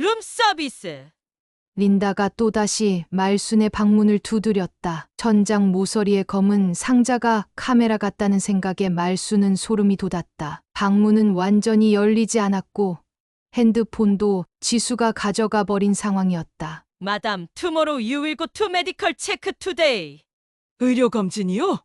룸서비스. 린다가 또다시 말순의 방문을 두드렸다. 천장 모서리에 검은 상자가 카메라 같다는 생각에 말순은 소름이 돋았다. 방문은 완전히 열리지 않았고 핸드폰도 지수가 가져가 버린 상황이었다. 마담, 투모로우 you will go to medical check today. 의료검진이요?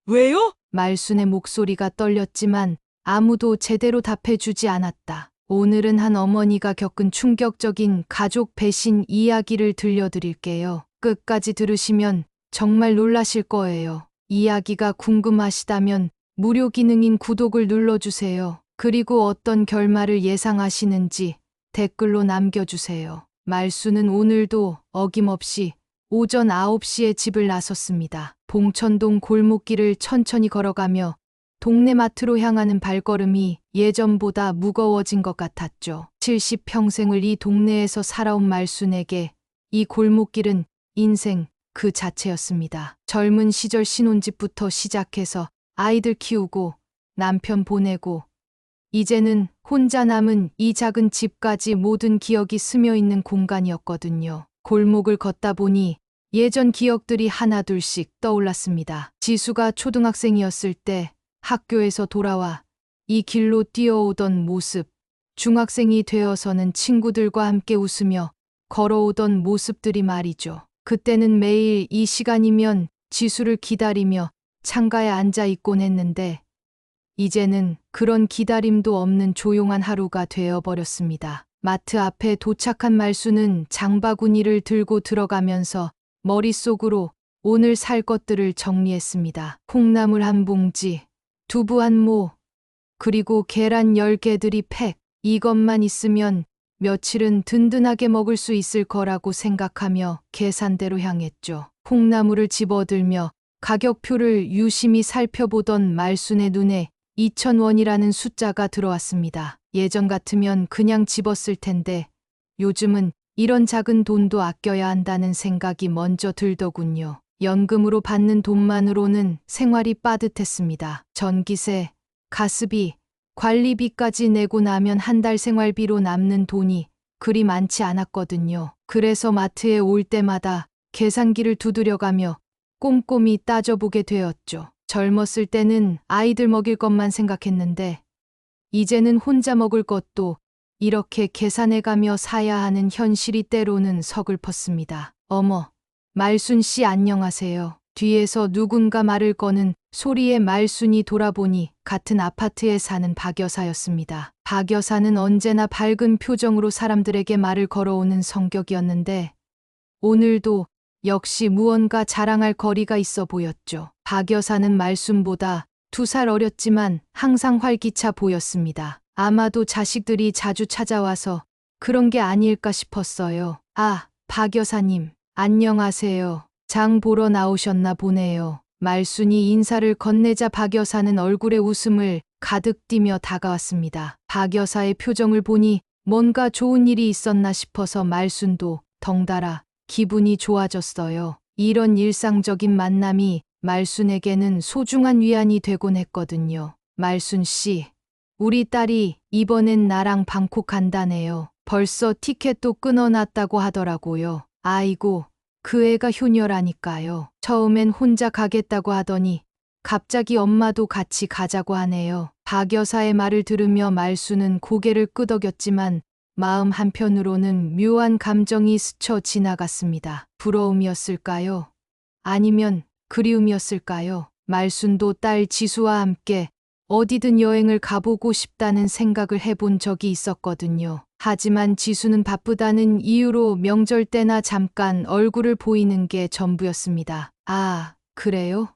왜요? 말순의 목소리가 떨렸지만 아무도 제대로 답해주지 않았다. 오늘은 한 어머니가 겪은 충격적인 가족 배신 이야기를 들려드릴게요. 끝까지 들으시면 정말 놀라실 거예요. 이야기가 궁금하시다면 무료 기능인 구독을 눌러주세요. 그리고 어떤 결말을 예상하시는지 댓글로 남겨주세요. 말순은 오늘도 어김없이 오전 9시에 집을 나섰습니다. 봉천동 골목길을 천천히 걸어가며 동네 마트로 향하는 발걸음이 예전보다 무거워진 것 같았죠. 70평생을 이 동네에서 살아온 말순에게 이 골목길은 인생 그 자체였습니다. 젊은 시절 신혼집부터 시작해서 아이들 키우고 남편 보내고 이제는 혼자 남은 이 작은 집까지 모든 기억이 스며 있는 공간이었거든요. 골목을 걷다 보니 예전 기억들이 하나둘씩 떠올랐습니다. 지수가 초등학생이었을 때 학교에서 돌아와 이 길로 뛰어오던 모습, 중학생이 되어서는 친구들과 함께 웃으며 걸어오던 모습들이 말이죠. 그때는 매일 이 시간이면 지수를 기다리며 창가에 앉아 있곤 했는데 이제는 그런 기다림도 없는 조용한 하루가 되어버렸습니다. 마트 앞에 도착한 말순은 장바구니를 들고 들어가면서 머릿속으로 오늘 살 것들을 정리했습니다. 콩나물 한 봉지, 두부 한 모, 그리고 계란 10개들이 팩. 이것만 있으면 며칠은 든든하게 먹을 수 있을 거라고 생각하며 계산대로 향했죠. 콩나물을 집어들며 가격표를 유심히 살펴보던 말순의 눈에 2,000원이라는 숫자가 들어왔습니다. 예전 같으면 그냥 집었을 텐데 요즘은 이런 작은 돈도 아껴야 한다는 생각이 먼저 들더군요. 연금으로 받는 돈만으로는 생활이 빠듯했습니다. 전기세, 가스비, 관리비까지 내고 나면 한 달 생활비로 남는 돈이 그리 많지 않았거든요. 그래서 마트에 올 때마다 계산기를 두드려가며 꼼꼼히 따져보게 되었죠. 젊었을 때는 아이들 먹일 것만 생각했는데 이제는 혼자 먹을 것도 이렇게 계산해가며 사야 하는 현실이 때로는 서글펐습니다. 어머, 말순 씨 안녕하세요. 뒤에서 누군가 말을 거는 소리에 말순이 돌아보니 같은 아파트에 사는 박 여사였습니다. 박 여사는 언제나 밝은 표정으로 사람들에게 말을 걸어오는 성격이었는데 오늘도 역시 무언가 자랑할 거리가 있어 보였죠. 박 여사는 말순보다 2살 어렸지만 항상 활기차 보였습니다. 아마도 자식들이 자주 찾아와서 그런 게 아닐까 싶었어요. 아, 박 여사님, 안녕하세요. 장 보러 나오셨나 보네요. 말순이 인사를 건네자 박 여사는 얼굴에 웃음을 가득 띠며 다가왔습니다. 박 여사의 표정을 보니 뭔가 좋은 일이 있었나 싶어서 말순도 덩달아 기분이 좋아졌어요. 이런 일상적인 만남이 말순에게는 소중한 위안이 되곤 했거든요. 말순 씨, 우리 딸이 이번엔 나랑 방콕 간다네요. 벌써 티켓도 끊어놨다고 하더라고요. 아이고, 그 애가 효녀라니까요. 처음엔 혼자 가겠다고 하더니 갑자기 엄마도 같이 가자고 하네요. 박 여사의 말을 들으며 말순은 고개를 끄덕였지만 마음 한편으로는 묘한 감정이 스쳐 지나갔습니다. 부러움이었을까요? 아니면 그리움이었을까요? 말순도 딸 지수와 함께 어디든 여행을 가보고 싶다는 생각을 해본 적이 있었거든요. 하지만 지수는 바쁘다는 이유로 명절 때나 잠깐 얼굴을 보이는 게 전부였습니다. 아, 그래요?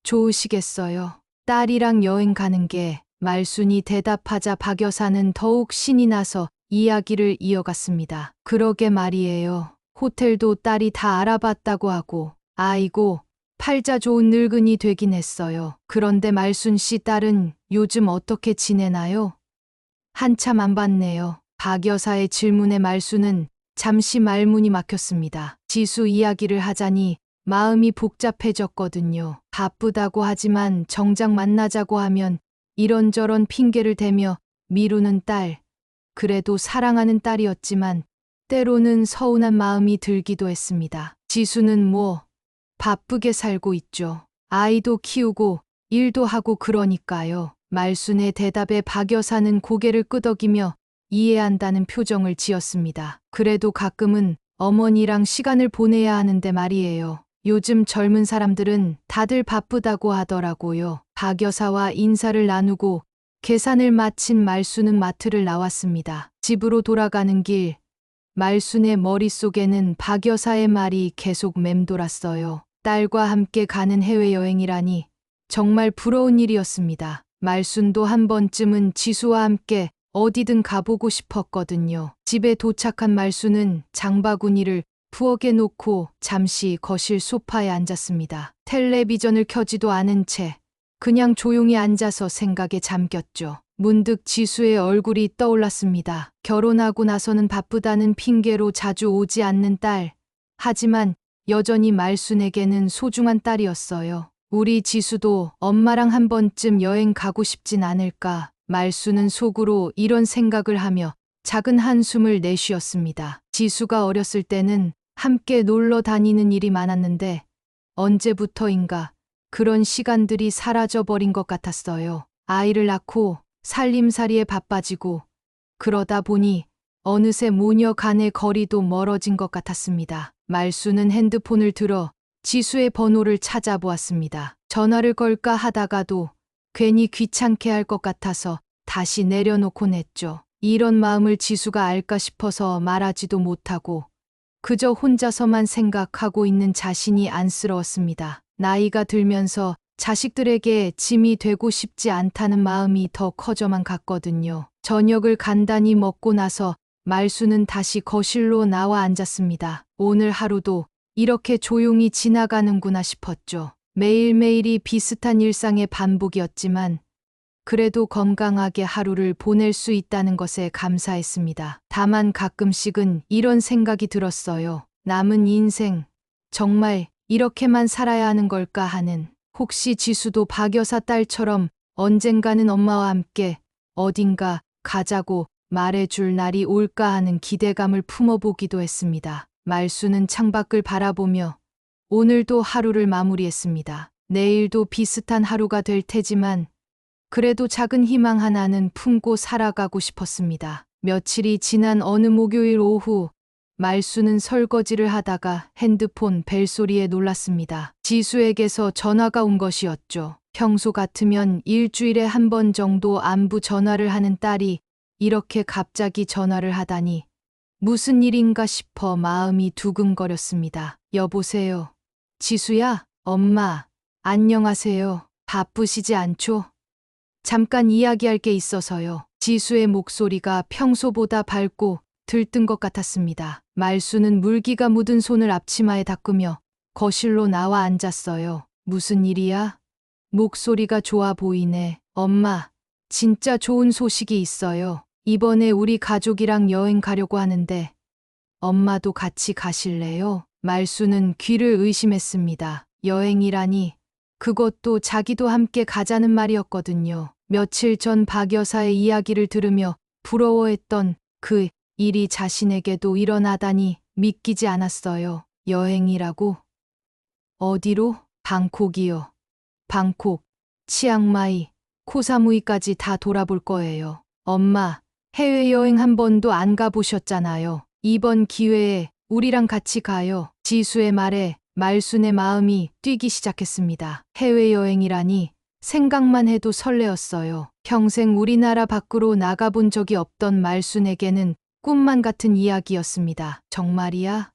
좋으시겠어요. 딸이랑 여행 가는 게. 말순이 대답하자 박 여사는 더욱 신이 나서 이야기를 이어갔습니다. 그러게 말이에요. 호텔도 딸이 다 알아봤다고 하고, 아이고, 팔자 좋은 늙은이 되긴 했어요. 그런데 말순 씨 딸은 요즘 어떻게 지내나요? 한참 안 봤네요. 박 여사의 질문에 말순은 잠시 말문이 막혔습니다. 지수 이야기를 하자니 마음이 복잡해졌거든요. 바쁘다고 하지만 정작 만나자고 하면 이런저런 핑계를 대며 미루는 딸. 그래도 사랑하는 딸이었지만 때로는 서운한 마음이 들기도 했습니다. 지수는 뭐 바쁘게 살고 있죠. 아이도 키우고 일도 하고 그러니까요. 말순의 대답에 박 여사는 고개를 끄덕이며 이해한다는 표정을 지었습니다. 그래도 가끔은 어머니랑 시간을 보내야 하는데 말이에요. 요즘 젊은 사람들은 다들 바쁘다고 하더라고요. 박 여사와 인사를 나누고 계산을 마친 말순은 마트를 나왔습니다. 집으로 돌아가는 길, 말순의 머릿속에는 박 여사의 말이 계속 맴돌았어요. 딸과 함께 가는 해외여행이라니 정말 부러운 일이었습니다. 말순도 한 번쯤은 지수와 함께 어디든 가보고 싶었거든요. 집에 도착한 말순은 장바구니를 부엌에 놓고 잠시 거실 소파에 앉았습니다. 텔레비전을 켜지도 않은 채 그냥 조용히 앉아서 생각에 잠겼죠. 문득 지수의 얼굴이 떠올랐습니다. 결혼하고 나서는 바쁘다는 핑계로 자주 오지 않는 딸. 하지만 여전히 말순에게는 소중한 딸이었어요. 우리 지수도 엄마랑 한 번쯤 여행 가고 싶진 않을까. 말순은 속으로 이런 생각을 하며 작은 한숨을 내쉬었습니다. 지수가 어렸을 때는 함께 놀러 다니는 일이 많았는데 언제부터인가 그런 시간들이 사라져버린 것 같았어요. 아이를 낳고 살림살이에 바빠지고 그러다 보니 어느새 모녀 간의 거리도 멀어진 것 같았습니다. 말순은 핸드폰을 들어 지수의 번호를 찾아보았습니다. 전화를 걸까 하다가도 괜히 귀찮게 할 것 같아서 다시 내려놓곤 했죠. 이런 마음을 지수가 알까 싶어서 말하지도 못하고 그저 혼자서만 생각하고 있는 자신이 안쓰러웠습니다. 나이가 들면서 자식들에게 짐이 되고 싶지 않다는 마음이 더 커져만 갔거든요. 저녁을 간단히 먹고 나서 말순은 다시 거실로 나와 앉았습니다. 오늘 하루도 이렇게 조용히 지나가는구나 싶었죠. 매일매일이 비슷한 일상의 반복이었지만 그래도 건강하게 하루를 보낼 수 있다는 것에 감사했습니다. 다만 가끔씩은 이런 생각이 들었어요. 남은 인생 정말 이렇게만 살아야 하는 걸까 하는. 혹시 지수도 박 여사 딸처럼 언젠가는 엄마와 함께 어딘가 가자고 말해줄 날이 올까 하는 기대감을 품어보기도 했습니다. 말순은 창밖을 바라보며 오늘도 하루를 마무리했습니다. 내일도 비슷한 하루가 될 테지만 그래도 작은 희망 하나는 품고 살아가고 싶었습니다. 며칠이 지난 어느 목요일 오후 말순은 설거지를 하다가 핸드폰 벨소리에 놀랐습니다. 지수에게서 전화가 온 것이었죠. 평소 같으면 일주일에 한 번 정도 안부 전화를 하는 딸이 이렇게 갑자기 전화를 하다니 무슨 일인가 싶어 마음이 두근거렸습니다. 여보세요. 지수야, 엄마, 안녕하세요. 바쁘시지 않죠? 잠깐 이야기할 게 있어서요. 지수의 목소리가 평소보다 밝고 들뜬 것 같았습니다. 말순은 물기가 묻은 손을 앞치마에 닦으며 거실로 나와 앉았어요. 무슨 일이야? 목소리가 좋아 보이네. 엄마, 진짜 좋은 소식이 있어요. 이번에 우리 가족이랑 여행 가려고 하는데 엄마도 같이 가실래요? 말순은 귀를 의심했습니다. 여행이라니 그것도 자기도 함께 가자는 말이었거든요. 며칠 전 박 여사의 이야기를 들으며 부러워했던 그 일이 자신에게도 일어나다니 믿기지 않았어요. 여행이라고? 어디로? 방콕이요. 방콕, 치앙마이, 코사무이까지 다 돌아볼 거예요. 엄마, 해외여행 한 번도 안 가보셨잖아요. 이번 기회에 우리랑 같이 가요. 지수의 말에 말순의 마음이 뛰기 시작했습니다. 해외여행이라니 생각만 해도 설레었어요. 평생 우리나라 밖으로 나가본 적이 없던 말순에게는 꿈만 같은 이야기였습니다. 정말이야?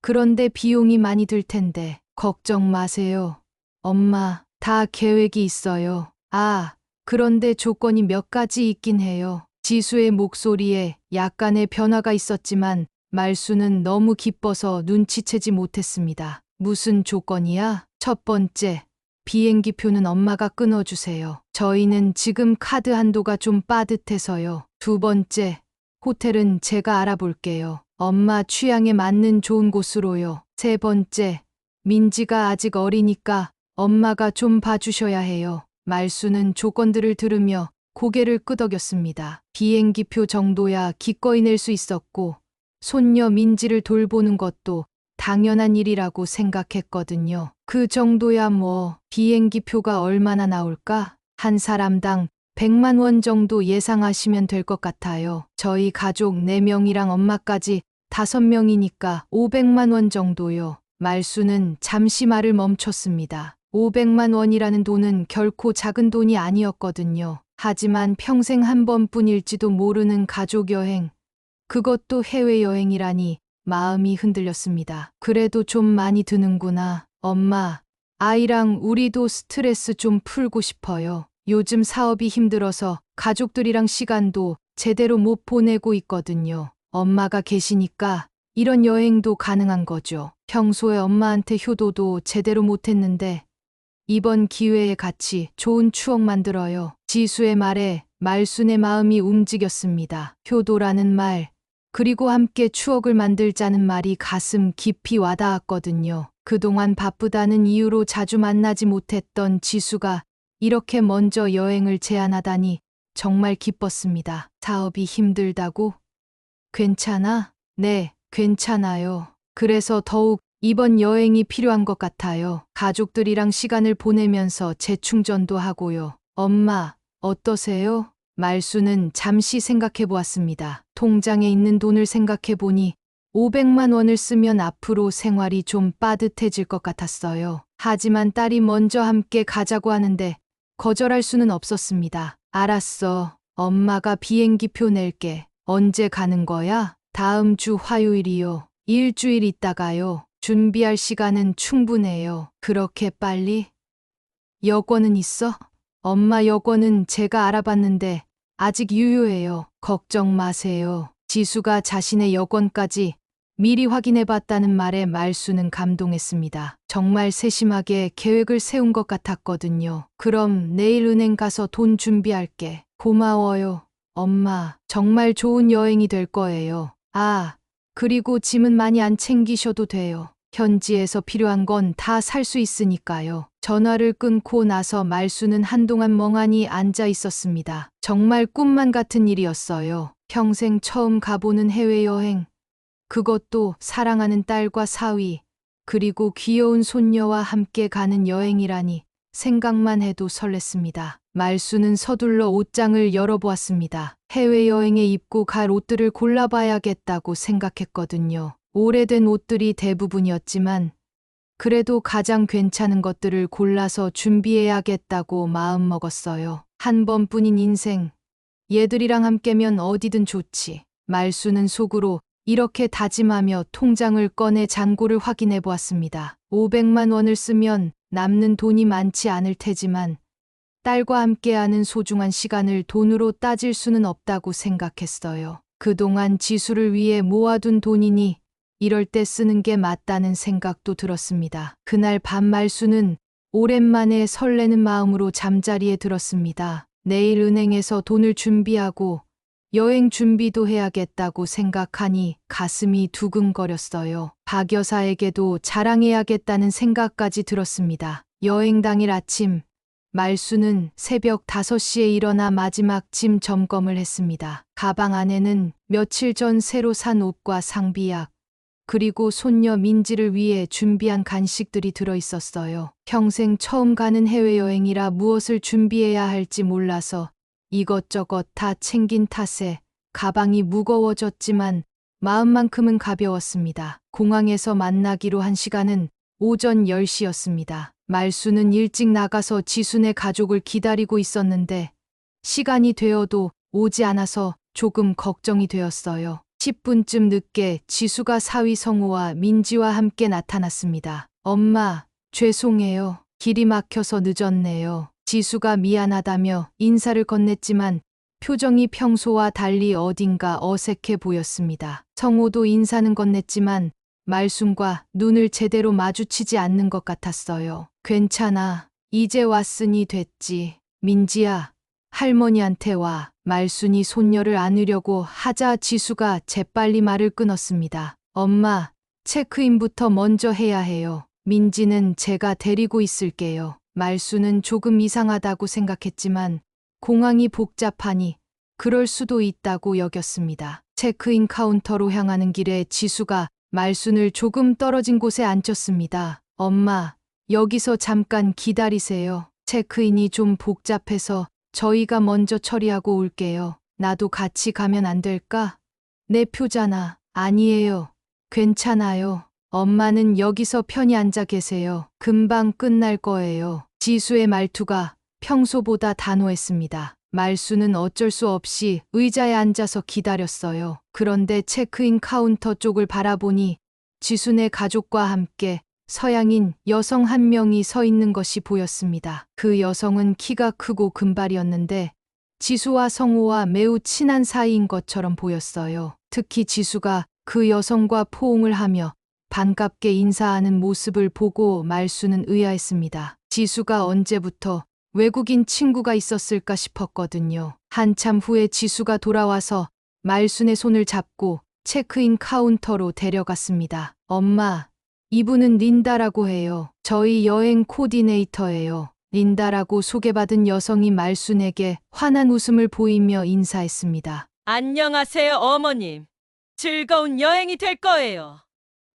그런데 비용이 많이 들 텐데 걱정 마세요. 엄마, 다 계획이 있어요. 아, 그런데 조건이 몇 가지 있긴 해요. 지수의 목소리에 약간의 변화가 있었지만 말순은 너무 기뻐서 눈치채지 못했습니다. 무슨 조건이야? 첫 번째, 비행기표는 엄마가 끊어주세요. 저희는 지금 카드 한도가 좀 빠듯해서요. 두 번째, 호텔은 제가 알아볼게요. 엄마 취향에 맞는 좋은 곳으로요. 세 번째, 민지가 아직 어리니까 엄마가 좀 봐주셔야 해요. 말순은 조건들을 들으며 고개를 끄덕였습니다. 비행기표 정도야 기꺼이 낼 수 있었고 손녀 민지를 돌보는 것도 당연한 일이라고 생각했거든요. 그 정도야 뭐 비행기표가 얼마나 나올까? 한 사람당 100만 원 정도 예상하시면 될 것 같아요. 저희 가족 4명이랑 엄마까지 5명이니까 500만 원 정도요. 말수는 잠시 말을 멈췄습니다. 500만 원이라는 돈은 결코 작은 돈이 아니었거든요. 하지만 평생 한 번뿐일지도 모르는 가족 여행, 그것도 해외여행이라니 마음이 흔들렸습니다. 그래도 좀 많이 드는구나. 엄마, 아이랑 우리도 스트레스 좀 풀고 싶어요. 요즘 사업이 힘들어서 가족들이랑 시간도 제대로 못 보내고 있거든요. 엄마가 계시니까 이런 여행도 가능한 거죠. 평소에 엄마한테 효도도 제대로 못했는데 이번 기회에 같이 좋은 추억 만들어요. 지수의 말에 말순의 마음이 움직였습니다. 효도라는 말, 그리고 함께 추억을 만들자는 말이 가슴 깊이 와닿았거든요. 그동안 바쁘다는 이유로 자주 만나지 못했던 지수가 이렇게 먼저 여행을 제안하다니 정말 기뻤습니다. 사업이 힘들다고? 괜찮아? 네, 괜찮아요. 그래서 더욱 이번 여행이 필요한 것 같아요. 가족들이랑 시간을 보내면서 재충전도 하고요. 엄마, 어떠세요? 말수는 잠시 생각해 보았습니다. 통장에 있는 돈을 생각해 보니 500만 원을 쓰면 앞으로 생활이 좀 빠듯해질 것 같았어요. 하지만 딸이 먼저 함께 가자고 하는데 거절할 수는 없었습니다. 알았어. 엄마가 비행기표 낼게. 언제 가는 거야? 다음 주 화요일이요. 일주일 있다가요. 준비할 시간은 충분해요. 그렇게 빨리? 여권은 있어? 엄마 여권은 제가 알아봤는데 아직 유효해요. 걱정 마세요. 지수가 자신의 여권까지 미리 확인해봤다는 말에 말수는 감동했습니다. 정말 세심하게 계획을 세운 것 같았거든요. 그럼 내일 은행 가서 돈 준비할게. 고마워요. 엄마, 정말 좋은 여행이 될 거예요. 아, 그리고 짐은 많이 안 챙기셔도 돼요. 현지에서 필요한 건 다 살 수 있으니까요. 전화를 끊고 나서 말수는 한동안 멍하니 앉아 있었습니다. 정말 꿈만 같은 일이었어요. 평생 처음 가보는 해외여행. 그것도 사랑하는 딸과 사위, 그리고 귀여운 손녀와 함께 가는 여행이라니 생각만 해도 설렜습니다. 말수는 서둘러 옷장을 열어보았습니다. 해외여행에 입고 갈 옷들을 골라봐야겠다고 생각했거든요. 오래된 옷들이 대부분이었지만 그래도 가장 괜찮은 것들을 골라서 준비해야겠다고 마음먹었어요. 한 번뿐인 인생, 얘들이랑 함께면 어디든 좋지. 말수는 속으로 이렇게 다짐하며 통장을 꺼내 잔고를 확인해 보았습니다. 500만 원을 쓰면 남는 돈이 많지 않을 테지만 딸과 함께하는 소중한 시간을 돈으로 따질 수는 없다고 생각했어요. 그동안 지수를 위해 모아둔 돈이니 이럴 때 쓰는 게 맞다는 생각도 들었습니다. 그날 밤 말수는 오랜만에 설레는 마음으로 잠자리에 들었습니다. 내일 은행에서 돈을 준비하고 여행 준비도 해야겠다고 생각하니 가슴이 두근거렸어요. 박 여사에게도 자랑해야겠다는 생각까지 들었습니다. 여행 당일 아침, 말수는 새벽 5시에 일어나 마지막 짐 점검을 했습니다. 가방 안에는 며칠 전 새로 산 옷과 상비약, 그리고 손녀 민지를 위해 준비한 간식들이 들어있었어요. 평생 처음 가는 해외여행이라 무엇을 준비해야 할지 몰라서 이것저것 다 챙긴 탓에 가방이 무거워졌지만 마음만큼은 가벼웠습니다. 공항에서 만나기로 한 시간은 오전 10시였습니다. 말수는 일찍 나가서 지순의 가족을 기다리고 있었는데 시간이 되어도 오지 않아서 조금 걱정이 되었어요. 10분쯤 늦게 지수가 사위 성우와 민지와 함께 나타났습니다. 엄마, 죄송해요. 길이 막혀서 늦었네요. 지수가 미안하다며 인사를 건넸지만 표정이 평소와 달리 어딘가 어색해 보였습니다. 성우도 인사는 건넸지만 말순과 눈을 제대로 마주치지 않는 것 같았어요. 괜찮아. 이제 왔으니 됐지. 민지야, 할머니한테 와. 말순이 손녀를 안으려고 하자 지수가 재빨리 말을 끊었습니다. 엄마, 체크인부터 먼저 해야 해요. 민지는 제가 데리고 있을게요. 말순은 조금 이상하다고 생각했지만 공항이 복잡하니 그럴 수도 있다고 여겼습니다. 체크인 카운터로 향하는 길에 지수가 말순을 조금 떨어진 곳에 앉혔습니다. 엄마, 여기서 잠깐 기다리세요. 체크인이 좀 복잡해서 저희가 먼저 처리하고 올게요. 나도 같이 가면 안 될까? 내 표잖아. 아니에요. 괜찮아요. 엄마는 여기서 편히 앉아 계세요. 금방 끝날 거예요. 지수의 말투가 평소보다 단호했습니다. 말수는 어쩔 수 없이 의자에 앉아서 기다렸어요. 그런데 체크인 카운터 쪽을 바라보니 지수네 가족과 함께 서양인 여성 한 명이 서 있는 것이 보였습니다. 그 여성은 키가 크고 금발이었는데 지수와 성우와 매우 친한 사이인 것처럼 보였어요. 특히 지수가 그 여성과 포옹을 하며 반갑게 인사하는 모습을 보고 말수는 의아했습니다. 지수가 언제부터 외국인 친구가 있었을까 싶었거든요. 한참 후에 지수가 돌아와서 말순의 손을 잡고 체크인 카운터로 데려갔습니다. 엄마, 이분은 린다라고 해요. 저희 여행 코디네이터예요. 린다라고 소개받은 여성이 말순에게 환한 웃음을 보이며 인사했습니다. 안녕하세요, 어머님. 즐거운 여행이 될 거예요.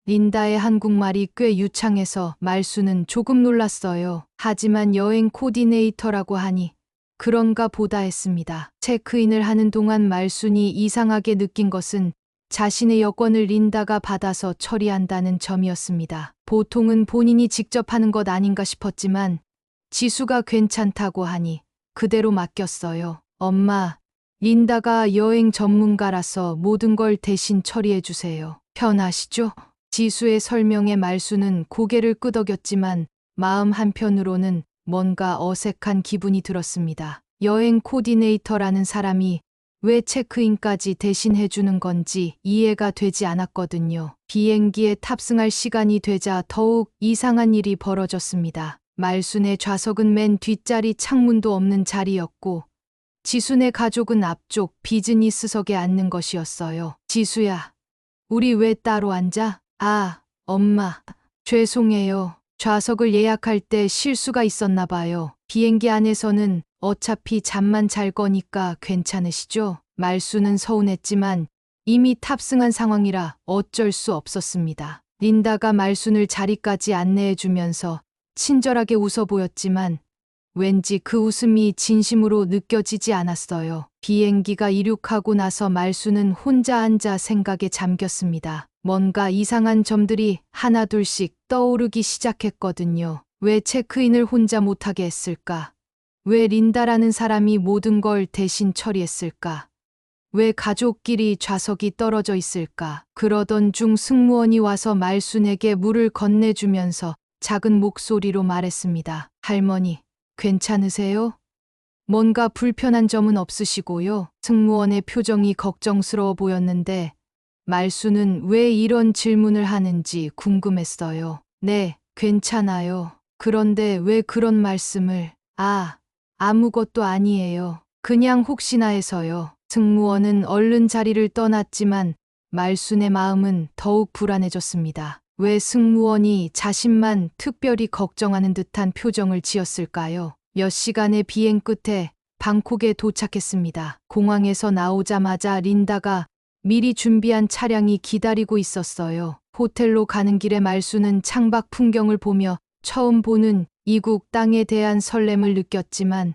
린다의 한국말이 꽤 유창해서 말수는 조금 놀랐어요. 하지만 여행 코디네이터라고 하니 그런가 보다 했습니다. 체크인을 하는 동안 말순이 이상하게 느낀 것은 자신의 여권을 린다가 받아서 처리한다는 점이었습니다. 보통은 본인이 직접 하는 것 아닌가 싶었지만 지수가 괜찮다고 하니 그대로 맡겼어요. 엄마, 린다가 여행 전문가라서 모든 걸 대신 처리해 주세요. 편하시죠? 지수의 설명에 말수는 고개를 끄덕였지만 마음 한편으로는 뭔가 어색한 기분이 들었습니다. 여행 코디네이터라는 사람이 왜 체크인까지 대신 해주는 건지 이해가 되지 않았거든요. 비행기에 탑승할 시간이 되자 더욱 이상한 일이 벌어졌습니다. 말순의 좌석은 맨 뒷자리 창문도 없는 자리였고 지순의 가족은 앞쪽 비즈니스석에 앉는 것이었어요. 지수야, 우리 왜 따로 앉아? 아, 엄마, 죄송해요. 좌석을 예약할 때 실수가 있었나 봐요. 비행기 안에서는 어차피 잠만 잘 거니까 괜찮으시죠? 말수는 서운했지만 이미 탑승한 상황이라 어쩔 수 없었습니다. 린다가 말순을 자리까지 안내해주면서 친절하게 웃어 보였지만 왠지 그 웃음이 진심으로 느껴지지 않았어요. 비행기가 이륙하고 나서 말수는 혼자 앉아 생각에 잠겼습니다. 뭔가 이상한 점들이 하나둘씩 떠오르기 시작했거든요. 왜 체크인을 혼자 못하게 했을까? 왜 린다라는 사람이 모든 걸 대신 처리했을까? 왜 가족끼리 좌석이 떨어져 있을까? 그러던 중 승무원이 와서 말순에게 물을 건네주면서 작은 목소리로 말했습니다. 할머니, 괜찮으세요? 뭔가 불편한 점은 없으시고요. 승무원의 표정이 걱정스러워 보였는데 말수는 왜 이런 질문을 하는지 궁금했어요. 네, 괜찮아요. 그런데 왜 그런 말씀을... 아무것도 아니에요. 그냥 혹시나 해서요. 승무원은 얼른 자리를 떠났지만 말순의 마음은 더욱 불안해졌습니다. 왜 승무원이 자신만 특별히 걱정하는 듯한 표정을 지었을까요? 몇 시간의 비행 끝에 방콕에 도착했습니다. 공항에서 나오자마자 린다가 미리 준비한 차량이 기다리고 있었어요. 호텔로 가는 길에 말수는 창밖 풍경을 보며 처음 보는 이국 땅에 대한 설렘을 느꼈지만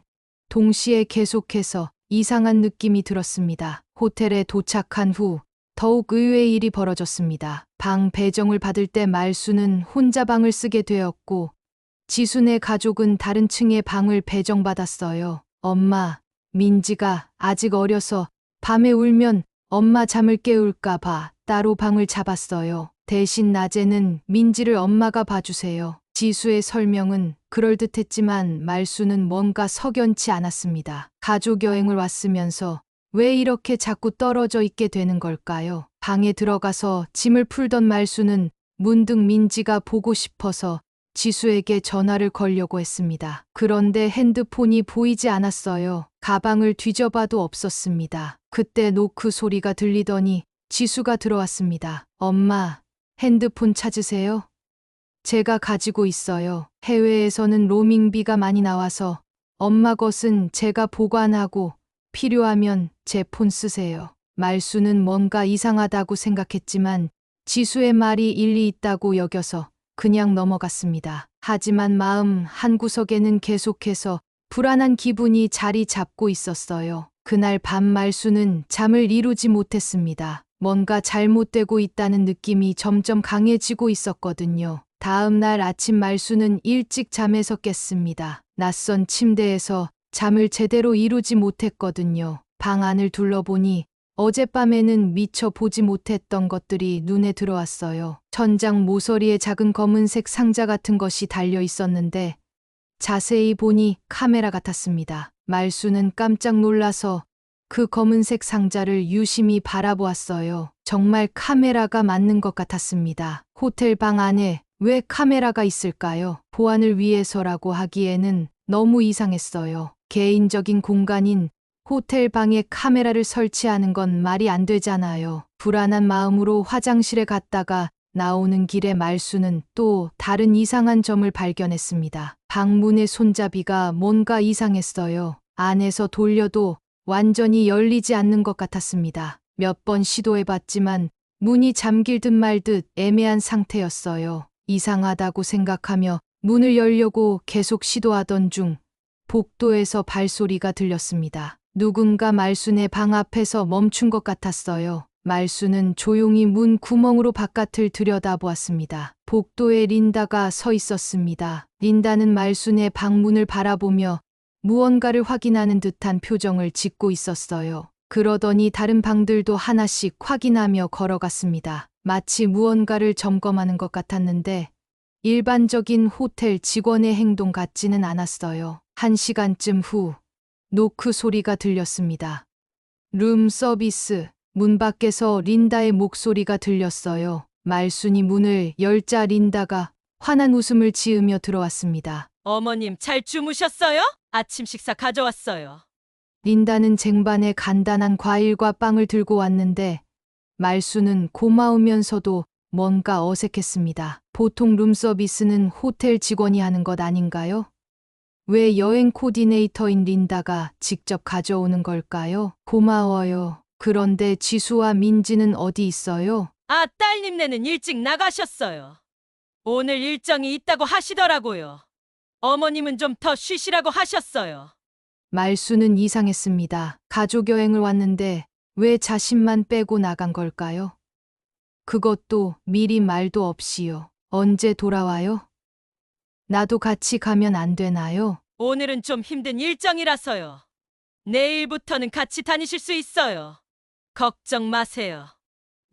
동시에 계속해서 이상한 느낌이 들었습니다. 호텔에 도착한 후 더욱 의외의 일이 벌어졌습니다. 방 배정을 받을 때 말수는 혼자 방을 쓰게 되었고 지순의 가족은 다른 층의 방을 배정받았어요. 엄마, 민지가 아직 어려서 밤에 울면 엄마 잠을 깨울까 봐 따로 방을 잡았어요. 대신 낮에는 민지를 엄마가 봐주세요. 지수의 설명은 그럴듯했지만 말수는 뭔가 석연치 않았습니다. 가족 여행을 왔으면서 왜 이렇게 자꾸 떨어져 있게 되는 걸까요? 방에 들어가서 짐을 풀던 말수는 문득 민지가 보고 싶어서 지수에게 전화를 걸려고 했습니다. 그런데 핸드폰이 보이지 않았어요. 가방을 뒤져봐도 없었습니다. 그때 노크 소리가 들리더니 지수가 들어왔습니다. 엄마, 핸드폰 찾으세요? 제가 가지고 있어요. 해외에서는 로밍비가 많이 나와서 엄마 것은 제가 보관하고 필요하면 제 폰 쓰세요. 말수는 뭔가 이상하다고 생각했지만 지수의 말이 일리 있다고 여겨서 그냥 넘어갔습니다. 하지만 마음 한구석에는 계속해서 불안한 기분이 자리 잡고 있었어요. 그날 밤 말수는 잠을 이루지 못했습니다. 뭔가 잘못되고 있다는 느낌이 점점 강해지고 있었거든요. 다음 날 아침 말수는 일찍 잠에서 깼습니다. 낯선 침대에서 잠을 제대로 이루지 못했거든요. 방 안을 둘러보니 어젯밤에는 미처 보지 못했던 것들이 눈에 들어왔어요. 천장 모서리에 작은 검은색 상자 같은 것이 달려 있었는데 자세히 보니 카메라 같았습니다. 말수는 깜짝 놀라서 그 검은색 상자를 유심히 바라보았어요. 정말 카메라가 맞는 것 같았습니다. 호텔 방 안에 왜 카메라가 있을까요? 보안을 위해서라고 하기에는 너무 이상했어요. 개인적인 공간인 호텔 방에 카메라를 설치하는 건 말이 안 되잖아요. 불안한 마음으로 화장실에 갔다가 나오는 길에 말수는 또 다른 이상한 점을 발견했습니다. 방문의 손잡이가 뭔가 이상했어요. 안에서 돌려도 완전히 열리지 않는 것 같았습니다. 몇 번 시도해봤지만 문이 잠길 듯 말 듯 애매한 상태였어요. 이상하다고 생각하며 문을 열려고 계속 시도하던 중 복도에서 발소리가 들렸습니다. 누군가 말순의 방 앞에서 멈춘 것 같았어요. 말순은 조용히 문 구멍으로 바깥을 들여다보았습니다. 복도에 린다가 서 있었습니다. 린다는 말순의 방문을 바라보며 무언가를 확인하는 듯한 표정을 짓고 있었어요. 그러더니 다른 방들도 하나씩 확인하며 걸어갔습니다. 마치 무언가를 점검하는 것 같았는데 일반적인 호텔 직원의 행동 같지는 않았어요. 1시간쯤 후 노크 소리가 들렸습니다. 룸 서비스. 문 밖에서 린다의 목소리가 들렸어요. 말순이 문을 열자 린다가 환한 웃음을 지으며 들어왔습니다. 어머님 잘 주무셨어요? 아침 식사 가져왔어요. 린다는 쟁반에 간단한 과일과 빵을 들고 왔는데 말수는 고마우면서도 뭔가 어색했습니다. 보통 룸서비스는 호텔 직원이 하는 것 아닌가요? 왜 여행 코디네이터인 린다가 직접 가져오는 걸까요? 고마워요. 그런데 지수와 민지는 어디 있어요? 아, 딸님네는 일찍 나가셨어요. 오늘 일정이 있다고 하시더라고요. 어머님은 좀 더 쉬시라고 하셨어요. 말수는 이상했습니다. 가족 여행을 왔는데 왜 자신만 빼고 나간 걸까요? 그것도 미리 말도 없이요. 언제 돌아와요? 나도 같이 가면 안 되나요? 오늘은 좀 힘든 일정이라서요. 내일부터는 같이 다니실 수 있어요. 걱정 마세요.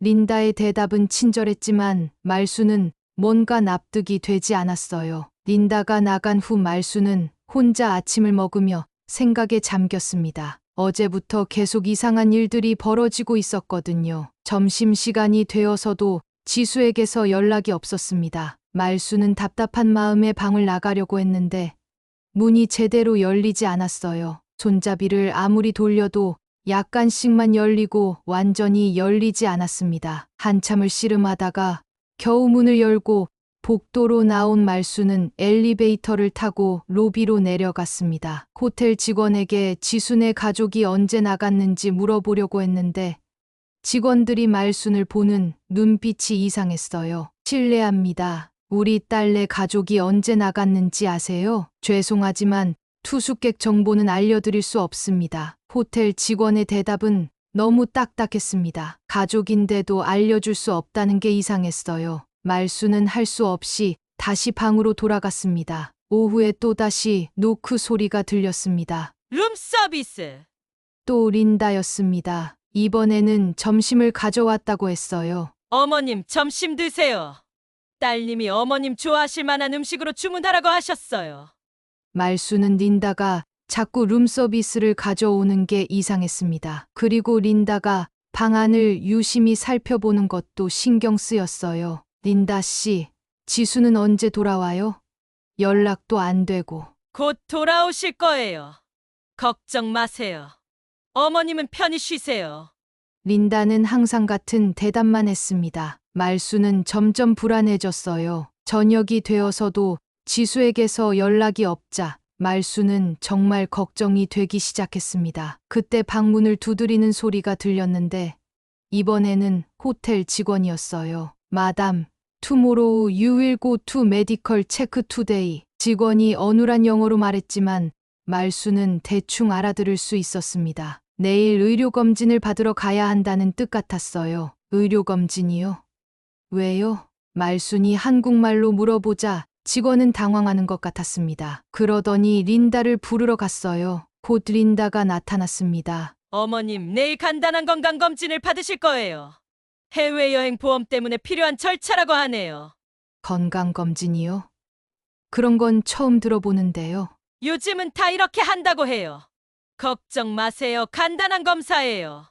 린다의 대답은 친절했지만 말수는 뭔가 납득이 되지 않았어요. 린다가 나간 후 말수는 혼자 아침을 먹으며 생각에 잠겼습니다. 어제부터 계속 이상한 일들이 벌어지고 있었거든요. 점심시간이 되어서도 지수에게서 연락이 없었습니다. 말수는 답답한 마음에 방을 나가려고 했는데 문이 제대로 열리지 않았어요. 손잡이를 아무리 돌려도 약간씩만 열리고 완전히 열리지 않았습니다. 한참을 씨름하다가 겨우 문을 열고 복도로 나온 말수는 엘리베이터를 타고 로비로 내려갔습니다. 호텔 직원에게 지순의 가족이 언제 나갔는지 물어보려고 했는데 직원들이 말순을 보는 눈빛이 이상했어요. 실례합니다. 우리 딸네 가족이 언제 나갔는지 아세요? 죄송하지만 투숙객 정보는 알려드릴 수 없습니다. 호텔 직원의 대답은 너무 딱딱했습니다. 가족인데도 알려줄 수 없다는 게 이상했어요. 말수는 할 수 없이 다시 방으로 돌아갔습니다. 오후에 또다시 노크 소리가 들렸습니다. 룸 서비스. 또 린다였습니다. 이번에는 점심을 가져왔다고 했어요. 어머님 점심 드세요. 딸님이 어머님 좋아하실 만한 음식으로 주문하라고 하셨어요. 말수는 린다가 자꾸 룸서비스를 가져오는 게 이상했습니다. 그리고 린다가 방 안을 유심히 살펴보는 것도 신경 쓰였어요. 린다 씨, 지수는 언제 돌아와요? 연락도 안 되고. 곧 돌아오실 거예요. 걱정 마세요. 어머님은 편히 쉬세요. 린다는 항상 같은 대답만 했습니다. 말수는 점점 불안해졌어요. 저녁이 되어서도 지수에게서 연락이 없자 말수는 정말 걱정이 되기 시작했습니다. 그때 방문을 두드리는 소리가 들렸는데 이번에는 호텔 직원이었어요. 마담, 투모로우 you will go to medical check today. 직원이 어눌한 영어로 말했지만 말수는 대충 알아들을 수 있었습니다. 내일 의료검진을 받으러 가야 한다는 뜻 같았어요. 의료검진이요? 왜요? 말순이 한국말로 물어보자 직원은 당황하는 것 같았습니다. 그러더니 린다를 부르러 갔어요. 곧 린다가 나타났습니다. 어머님, 내일 간단한 건강검진을 받으실 거예요. 해외여행 보험 때문에 필요한 절차라고 하네요. 건강검진이요? 그런 건 처음 들어보는데요. 요즘은 다 이렇게 한다고 해요. 걱정 마세요. 간단한 검사예요.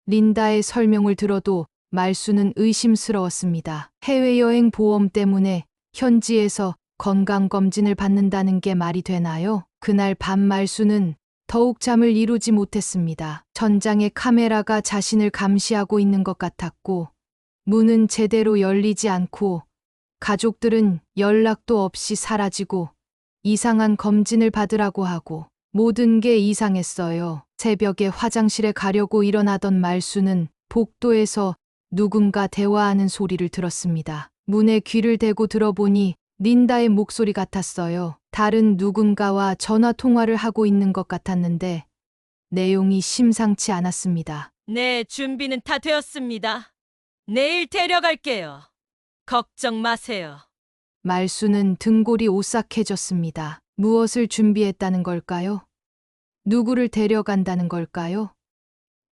린다의 설명을 들어도 말수는 의심스러웠습니다. 해외여행 보험 때문에 현지에서 건강검진을 받는다는 게 말이 되나요? 그날 밤 말수는 더욱 잠을 이루지 못했습니다. 천장에 카메라가 자신을 감시하고 있는 것 같았고, 문은 제대로 열리지 않고, 가족들은 연락도 없이 사라지고, 이상한 검진을 받으라고 하고, 모든 게 이상했어요. 새벽에 화장실에 가려고 일어나던 말수는 복도에서 누군가 대화하는 소리를 들었습니다. 문에 귀를 대고 들어보니 린다의 목소리 같았어요. 다른 누군가와 전화 통화를 하고 있는 것 같았는데 내용이 심상치 않았습니다. 네, 준비는 다 되었습니다. 내일 데려갈게요. 걱정 마세요. 말수는 등골이 오싹해졌습니다. 무엇을 준비했다는 걸까요? 누구를 데려간다는 걸까요?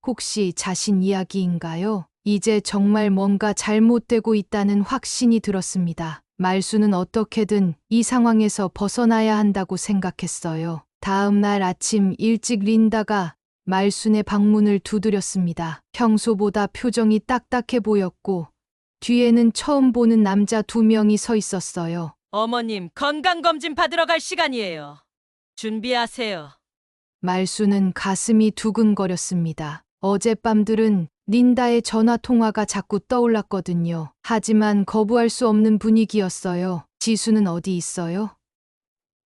혹시 자신 이야기인가요? 이제 정말 뭔가 잘못되고 있다는 확신이 들었습니다. 말수는 어떻게든 이 상황에서 벗어나야 한다고 생각했어요. 다음 날 아침 일찍 린다가 말순의 방문을 두드렸습니다. 평소보다 표정이 딱딱해 보였고 뒤에는 처음 보는 남자 2명이 서 있었어요. 어머님, 건강검진 받으러 갈 시간이에요. 준비하세요. 말수는 가슴이 두근거렸습니다. 어젯밤들은 린다의 전화 통화가 자꾸 떠올랐거든요. 하지만 거부할 수 없는 분위기였어요. 지수는 어디 있어요?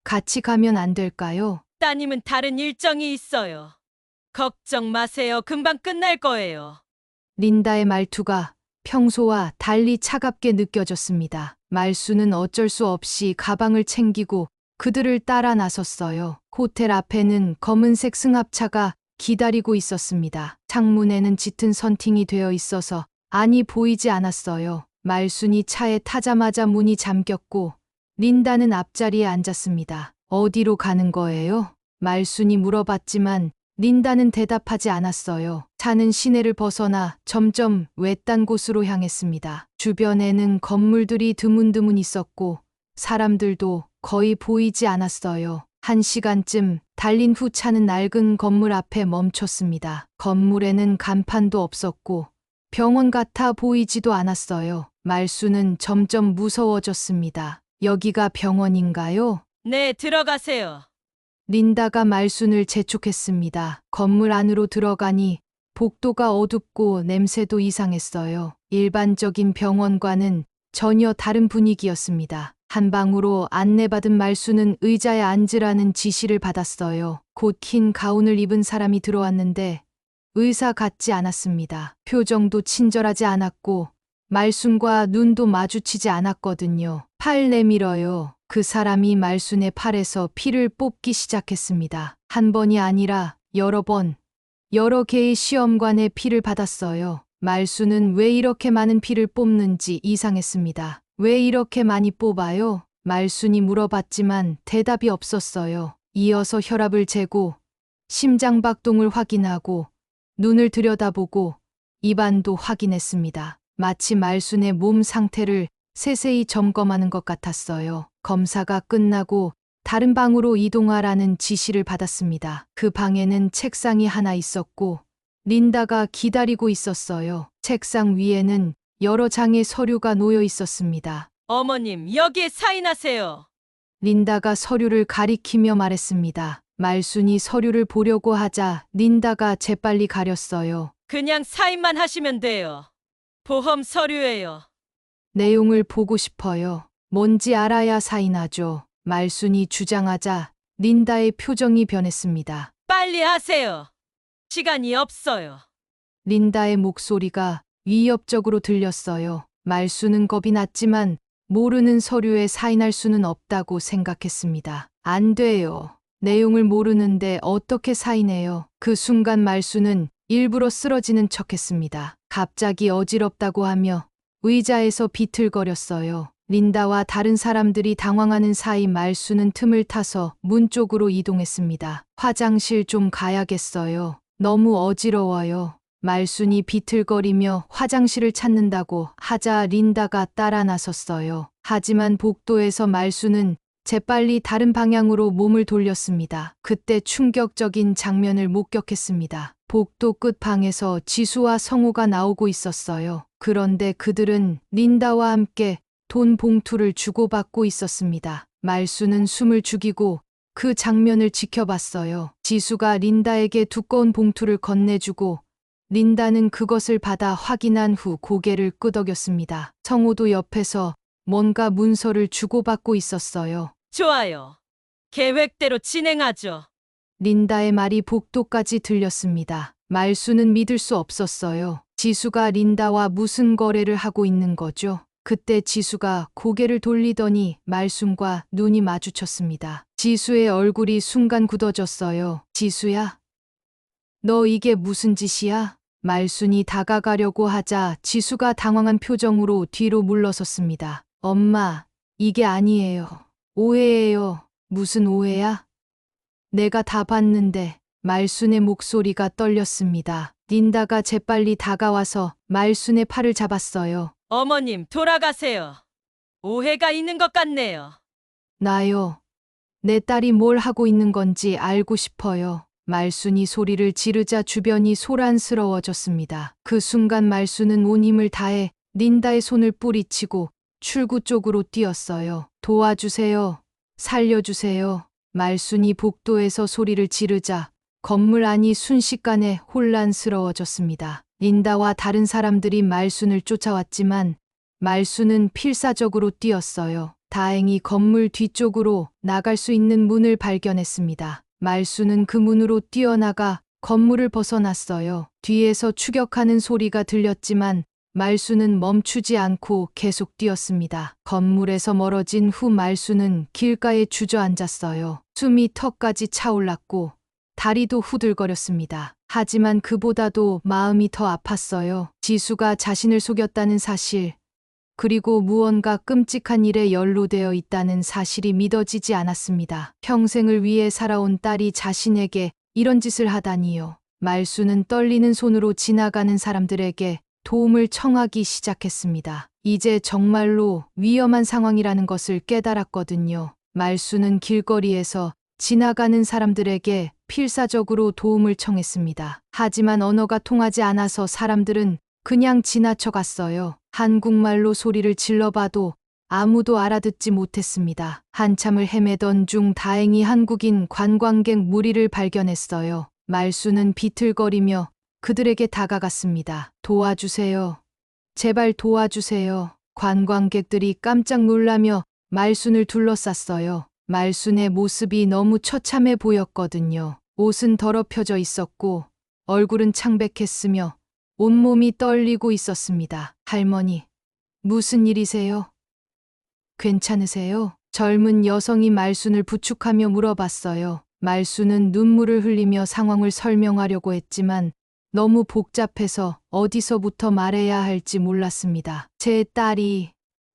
같이 가면 안 될까요? 따님은 다른 일정이 있어요. 걱정 마세요. 금방 끝날 거예요. 린다의 말투가 평소와 달리 차갑게 느껴졌습니다. 말수는 어쩔 수 없이 가방을 챙기고 그들을 따라 나섰어요. 호텔 앞에는 검은색 승합차가 기다리고 있었습니다. 창문에는 짙은 선팅이 되어 있어서 안이 보이지 않았어요. 말순이 차에 타자마자 문이 잠겼고 린다는 앞자리에 앉았습니다. 어디로 가는 거예요? 말순이 물어봤지만 린다는 대답하지 않았어요. 차는 시내를 벗어나 점점 외딴 곳으로 향했습니다. 주변에는 건물들이 드문드문 있었고 사람들도 거의 보이지 않았어요. 1시간쯤 달린 후 차는 낡은 건물 앞에 멈췄습니다. 건물에는 간판도 없었고 병원 같아 보이지도 않았어요. 말수는 점점 무서워졌습니다. 여기가 병원인가요? 네, 들어가세요. 린다가 말순을 재촉했습니다. 건물 안으로 들어가니 복도가 어둡고 냄새도 이상했어요. 일반적인 병원과는 전혀 다른 분위기였습니다. 한 방으로 안내받은 말수는 의자에 앉으라는 지시를 받았어요. 곧 흰 가운을 입은 사람이 들어왔는데 의사 같지 않았습니다. 표정도 친절하지 않았고 말순과 눈도 마주치지 않았거든요. 팔 내밀어요. 그 사람이 말순의 팔에서 피를 뽑기 시작했습니다. 한 번이 아니라 여러 번, 여러 개의 시험관에 피를 받았어요. 말순은 왜 이렇게 많은 피를 뽑는지 이상했습니다. 왜 이렇게 많이 뽑아요? 말순이 물어봤지만 대답이 없었어요. 이어서 혈압을 재고 심장박동을 확인하고 눈을 들여다보고 입안도 확인했습니다. 마치 말순의 몸 상태를 세세히 점검하는 것 같았어요. 검사가 끝나고 다른 방으로 이동하라는 지시를 받았습니다. 그 방에는 책상이 하나 있었고 린다가 기다리고 있었어요. 책상 위에는 여러 장의 서류가 놓여 있었습니다. 어머님, 여기에 사인하세요. 린다가 서류를 가리키며 말했습니다. 말순이 서류를 보려고 하자 린다가 재빨리 가렸어요. 그냥 사인만 하시면 돼요. 보험 서류예요. 내용을 보고 싶어요. 뭔지 알아야 사인하죠. 말순이 주장하자 린다의 표정이 변했습니다. 빨리 하세요. 시간이 없어요. 린다의 목소리가 위협적으로 들렸어요. 말수는 겁이 났지만 모르는 서류에 사인할 수는 없다고 생각했습니다. 안 돼요. 내용을 모르는데 어떻게 사인해요? 그 순간 말수는 일부러 쓰러지는 척했습니다. 갑자기 어지럽다고 하며 의자에서 비틀거렸어요. 린다와 다른 사람들이 당황하는 사이 말수는 틈을 타서 문 쪽으로 이동했습니다. 화장실 좀 가야겠어요. 너무 어지러워요. 말순이 비틀거리며 화장실을 찾는다고 하자 린다가 따라 나섰어요. 하지만 복도에서 말순은 재빨리 다른 방향으로 몸을 돌렸습니다. 그때 충격적인 장면을 목격했습니다. 복도 끝 방에서 지수와 성우가 나오고 있었어요. 그런데 그들은 린다와 함께 돈 봉투를 주고받고 있었습니다. 말수는 숨을 죽이고 그 장면을 지켜봤어요. 지수가 린다에게 두꺼운 봉투를 건네주고 린다는 그것을 받아 확인한 후 고개를 끄덕였습니다. 성우도 옆에서 뭔가 문서를 주고받고 있었어요. 좋아요. 계획대로 진행하죠. 린다의 말이 복도까지 들렸습니다. 말수는 믿을 수 없었어요. 지수가 린다와 무슨 거래를 하고 있는 거죠? 그때 지수가 고개를 돌리더니 말순과 눈이 마주쳤습니다. 지수의 얼굴이 순간 굳어졌어요. 지수야? 너 이게 무슨 짓이야? 말순이 다가가려고 하자 지수가 당황한 표정으로 뒤로 물러섰습니다. 엄마, 이게 아니에요. 오해예요. 무슨 오해야? 내가 다 봤는데. 말순의 목소리가 떨렸습니다. 린다가 재빨리 다가와서 말순의 팔을 잡았어요. 어머님, 돌아가세요. 오해가 있는 것 같네요. 나요. 내 딸이 뭘 하고 있는 건지 알고 싶어요. 말순이 소리를 지르자 주변이 소란스러워졌습니다. 그 순간 말순은 온 힘을 다해 린다의 손을 뿌리치고 출구 쪽으로 뛰었어요. 도와주세요. 살려주세요. 말순이 복도에서 소리를 지르자 건물 안이 순식간에 혼란스러워졌습니다. 린다와 다른 사람들이 말순을 쫓아왔지만 말순은 필사적으로 뛰었어요. 다행히 건물 뒤쪽으로 나갈 수 있는 문을 발견했습니다. 말순은 그 문으로 뛰어나가 건물을 벗어났어요. 뒤에서 추격하는 소리가 들렸지만 말순은 멈추지 않고 계속 뛰었습니다. 건물에서 멀어진 후 말순은 길가에 주저앉았어요. 숨이 턱까지 차올랐고 다리도 후들거렸습니다. 하지만 그보다도 마음이 더 아팠어요. 지수가 자신을 속였다는 사실, 그리고 무언가 끔찍한 일에 연루되어 있다는 사실이 믿어지지 않았습니다. 평생을 위해 살아온 딸이 자신에게 이런 짓을 하다니요. 말수는 떨리는 손으로 지나가는 사람들에게 도움을 청하기 시작했습니다. 이제 정말로 위험한 상황이라는 것을 깨달았거든요. 말수는 길거리에서 지나가는 사람들에게 필사적으로 도움을 청했습니다. 하지만 언어가 통하지 않아서 사람들은 그냥 지나쳐갔어요. 한국말로 소리를 질러봐도 아무도 알아듣지 못했습니다. 한참을 헤매던 중 다행히 한국인 관광객 무리를 발견했어요. 말수는 비틀거리며 그들에게 다가갔습니다. 도와주세요. 제발 도와주세요. 관광객들이 깜짝 놀라며 말순을 둘러쌌어요. 말순의 모습이 너무 처참해 보였거든요. 옷은 더럽혀져 있었고 얼굴은 창백했으며 온몸이 떨리고 있었습니다. 할머니, 무슨 일이세요? 괜찮으세요? 젊은 여성이 말순을 부축하며 물어봤어요. 말순은 눈물을 흘리며 상황을 설명하려고 했지만 너무 복잡해서 어디서부터 말해야 할지 몰랐습니다. 제 딸이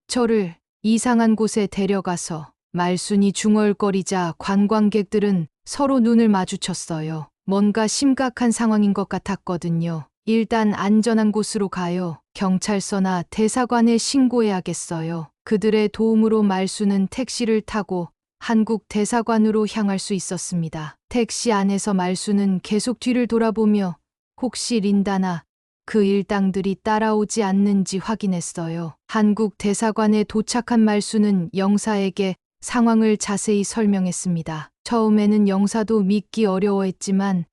저를 이상한 곳에 데려가서. 말순이 중얼거리자 관광객들은 서로 눈을 마주쳤어요. 뭔가 심각한 상황인 것 같았거든요. 일단 안전한 곳으로 가요. 경찰서나 대사관에 신고해야겠어요. 그들의 도움으로 말순은 택시를 타고 한국 대사관으로 향할 수 있었습니다. 택시 안에서 말순은 계속 뒤를 돌아보며 혹시 린다나 그 일당들이 따라오지 않는지 확인했어요. 한국 대사관에 도착한 말순은 영사에게 상황을 자세히 설명했습니다. 처음에는 영사도 믿기 어려워했지만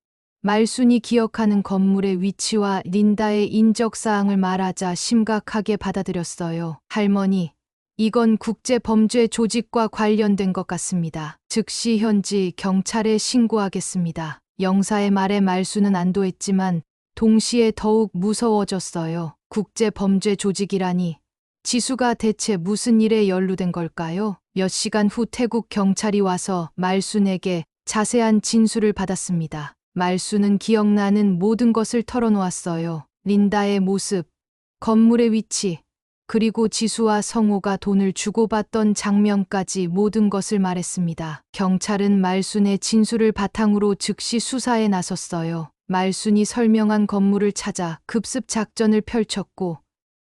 말순이 기억하는 건물의 위치와 린다의 인적사항을 말하자 심각하게 받아들였어요. 할머니, 이건 국제 범죄 조직과 관련된 것 같습니다. 즉시 현지 경찰에 신고하겠습니다. 영사의 말에 말수는 안도했지만 동시에 더욱 무서워졌어요. 국제 범죄 조직이라니. 지수가 대체 무슨 일에 연루된 걸까요? 몇 시간 후 태국 경찰이 와서 말순에게 자세한 진술을 받았습니다. 말수는 기억나는 모든 것을 털어놓았어요. 린다의 모습, 건물의 위치, 그리고 지수와 성호가 돈을 주고받던 장면까지 모든 것을 말했습니다. 경찰은 말순의 진술을 바탕으로 즉시 수사에 나섰어요. 말순이 설명한 건물을 찾아 급습 작전을 펼쳤고,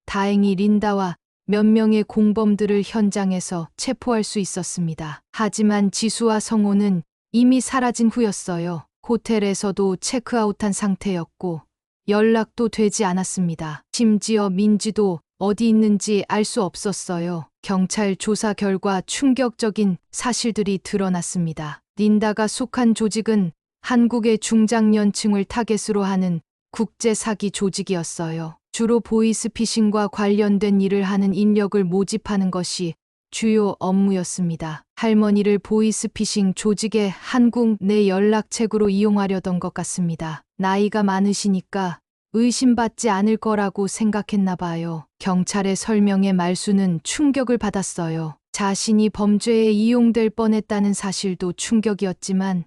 다행히 린다와 몇 명의 공범들을 현장에서 체포할 수 있었습니다. 하지만 지수와 성호는 이미 사라진 후였어요. 호텔에서도 체크아웃한 상태였고 연락도 되지 않았습니다. 심지어 민지도 어디 있는지 알 수 없었어요. 경찰 조사 결과 충격적인 사실들이 드러났습니다. 린다가 속한 조직은 한국의 중장년층을 타겟으로 하는 국제 사기 조직이었어요. 주로 보이스피싱과 관련된 일을 하는 인력을 모집하는 것이 주요 업무였습니다. 할머니를 보이스피싱 조직의 한국 내 연락책으로 이용하려던 것 같습니다. 나이가 많으시니까 의심받지 않을 거라고 생각했나 봐요. 경찰의 설명에 말수는 충격을 받았어요. 자신이 범죄에 이용될 뻔했다는 사실도 충격이었지만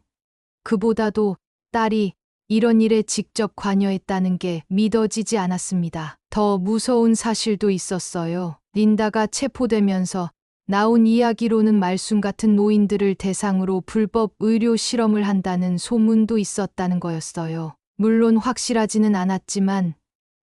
그보다도 딸이 이런 일에 직접 관여했다는 게 믿어지지 않았습니다. 더 무서운 사실도 있었어요. 린다가 체포되면서 나온 이야기로는 말순 같은 노인들을 대상으로 불법 의료 실험을 한다는 소문도 있었다는 거였어요. 물론 확실하지는 않았지만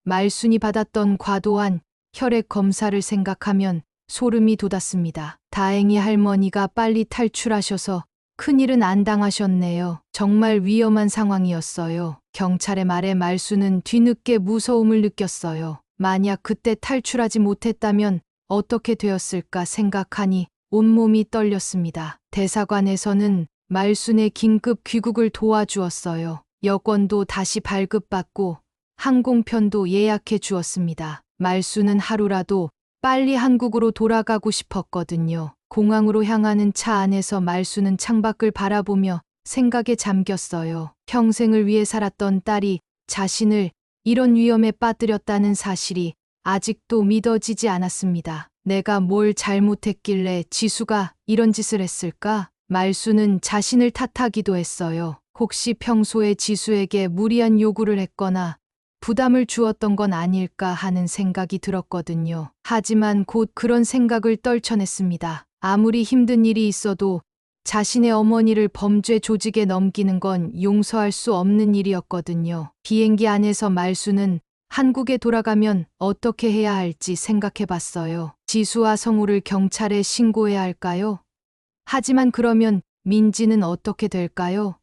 말순이 받았던 과도한 혈액 검사를 생각하면 소름이 돋았습니다. 다행히 할머니가 빨리 탈출하셔서 큰일은 안 당하셨네요. 정말 위험한 상황이었어요. 경찰의 말에 말순은 뒤늦게 무서움을 느꼈어요. 만약 그때 탈출하지 못했다면 어떻게 되었을까 생각하니 온몸이 떨렸습니다. 대사관에서는 말순의 긴급 귀국을 도와주었어요. 여권도 다시 발급받고 항공편도 예약해 주었습니다. 말순은 하루라도 빨리 한국으로 돌아가고 싶었거든요. 공항으로 향하는 차 안에서 말순은 창밖을 바라보며 생각에 잠겼어요. 평생을 위해 살았던 딸이 자신을 이런 위험에 빠뜨렸다는 사실이 아직도 믿어지지 않았습니다. 내가 뭘 잘못했길래 지수가 이런 짓을 했을까? 말순은 자신을 탓하기도 했어요. 혹시 평소에 지수에게 무리한 요구를 했거나 부담을 주었던 건 아닐까 하는 생각이 들었거든요. 하지만 곧 그런 생각을 떨쳐냈습니다. 아무리 힘든 일이 있어도 자신의 어머니를 범죄 조직에 넘기는 건 용서할 수 없는 일이었거든요. 비행기 안에서 말수는 한국에 돌아가면 어떻게 해야 할지 생각해 봤어요. 지수와 성우를 경찰에 신고해야 할까요? 하지만 그러면 민지는 어떻게 될까요?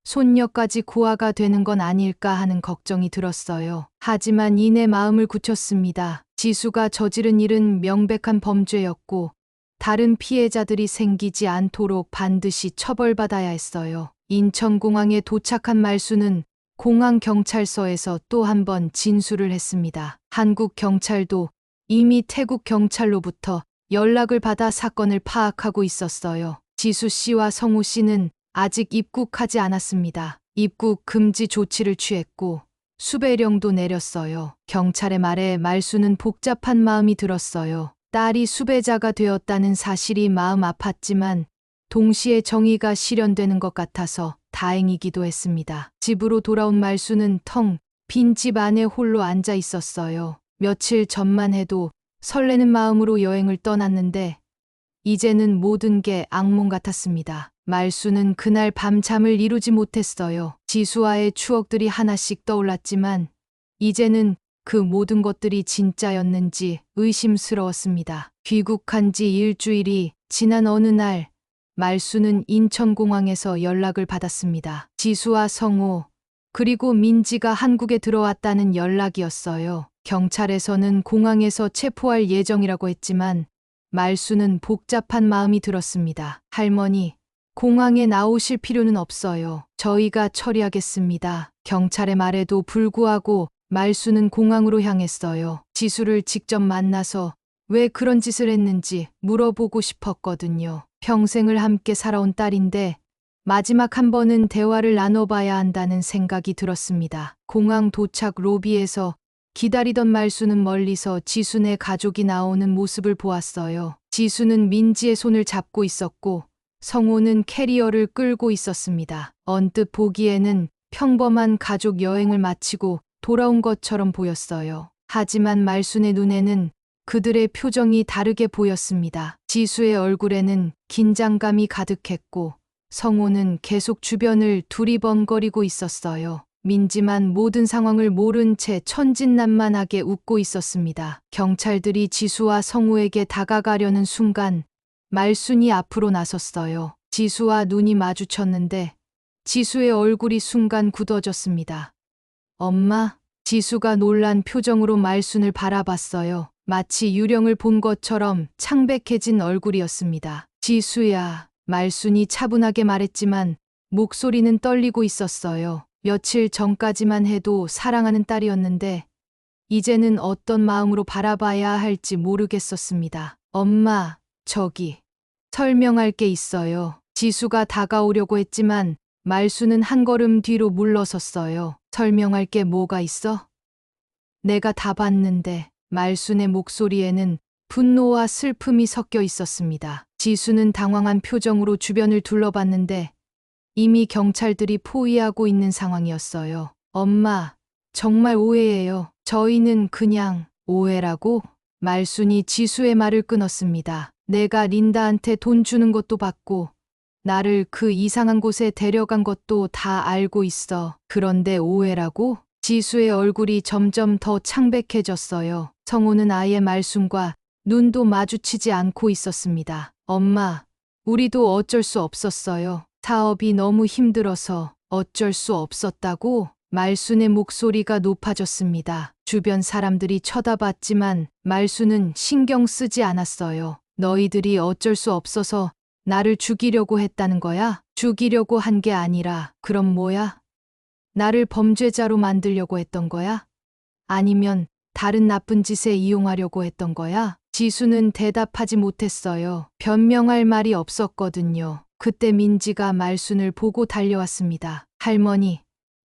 손녀까지 고아가 되는 건 아닐까 하는 걱정이 들었어요. 하지만 이내 마음을 굳혔습니다. 지수가 저지른 일은 명백한 범죄였고 다른 피해자들이 생기지 않도록 반드시 처벌받아야 했어요. 인천공항에 도착한 말수는 공항 경찰서에서 또 한 번 진술을 했습니다. 한국 경찰도 이미 태국 경찰로부터 연락을 받아 사건을 파악하고 있었어요. 지수 씨와 성우 씨는 아직 입국하지 않았습니다. 입국 금지 조치를 취했고 수배령도 내렸어요. 경찰의 말에 말수는 복잡한 마음이 들었어요. 딸이 수배자가 되었다는 사실이 마음 아팠지만 동시에 정의가 실현되는 것 같아서 다행이기도 했습니다. 집으로 돌아온 말수는 텅 빈 집 안에 홀로 앉아 있었어요. 며칠 전만 해도 설레는 마음으로 여행을 떠났는데 이제는 모든 게 악몽 같았습니다. 말수는 그날 밤 잠을 이루지 못했어요. 지수와의 추억들이 하나씩 떠올랐지만 이제는 그 모든 것들이 진짜였는지 의심스러웠습니다. 귀국한 지 일주일이 지난 어느 날 말수는 인천공항에서 연락을 받았습니다. 지수와 성호 그리고 민지가 한국에 들어왔다는 연락이었어요. 경찰에서는 공항에서 체포할 예정이라고 했지만 말수는 복잡한 마음이 들었습니다. 할머니, 공항에 나오실 필요는 없어요. 저희가 처리하겠습니다. 경찰의 말에도 불구하고 말수는 공항으로 향했어요. 지수를 직접 만나서 왜 그런 짓을 했는지 물어보고 싶었거든요. 평생을 함께 살아온 딸인데 마지막 한 번은 대화를 나눠봐야 한다는 생각이 들었습니다. 공항 도착 로비에서 기다리던 말수는 멀리서 지순의 가족이 나오는 모습을 보았어요. 지수는 민지의 손을 잡고 있었고 성호는 캐리어를 끌고 있었습니다. 언뜻 보기에는 평범한 가족 여행을 마치고 돌아온 것처럼 보였어요. 하지만 말순의 눈에는 그들의 표정이 다르게 보였습니다. 지수의 얼굴에는 긴장감이 가득했고 성호는 계속 주변을 두리번거리고 있었어요. 민지만 모든 상황을 모른 채 천진난만하게 웃고 있었습니다. 경찰들이 지수와 성호에게 다가가려는 순간 말순이 앞으로 나섰어요. 지수와 눈이 마주쳤는데 지수의 얼굴이 순간 굳어졌습니다. 엄마, 지수가 놀란 표정으로 말순을 바라봤어요. 마치 유령을 본 것처럼 창백해진 얼굴이었습니다. 지수야, 말순이 차분하게 말했지만 목소리는 떨리고 있었어요. 며칠 전까지만 해도 사랑하는 딸이었는데 이제는 어떤 마음으로 바라봐야 할지 모르겠었습니다. 엄마, 저기 설명할 게 있어요. 지수가 다가오려고 했지만 말수는 한 걸음 뒤로 물러섰어요. 설명할 게 뭐가 있어? 내가 다 봤는데. 말순의 목소리에는 분노와 슬픔이 섞여 있었습니다. 지수는 당황한 표정으로 주변을 둘러봤는데 이미 경찰들이 포위하고 있는 상황이었어요. 엄마, 정말 오해예요. 저희는 그냥 오해라고? 말순이 지수의 말을 끊었습니다. 내가 린다한테 돈 주는 것도 받고 나를 그 이상한 곳에 데려간 것도 다 알고 있어. 그런데 오해라고? 지수의 얼굴이 점점 더 창백해졌어요. 성호는 아예 말순과 눈도 마주치지 않고 있었습니다. 엄마, 우리도 어쩔 수 없었어요. 사업이 너무 힘들어서 어쩔 수 없었다고? 말순의 목소리가 높아졌습니다. 주변 사람들이 쳐다봤지만 말순은 신경 쓰지 않았어요. 너희들이 어쩔 수 없어서 나를 죽이려고 했다는 거야? 죽이려고 한 게 아니라 그럼 뭐야? 나를 범죄자로 만들려고 했던 거야? 아니면 다른 나쁜 짓에 이용하려고 했던 거야? 지수는 대답하지 못했어요. 변명할 말이 없었거든요. 그때 민지가 말순을 보고 달려왔습니다.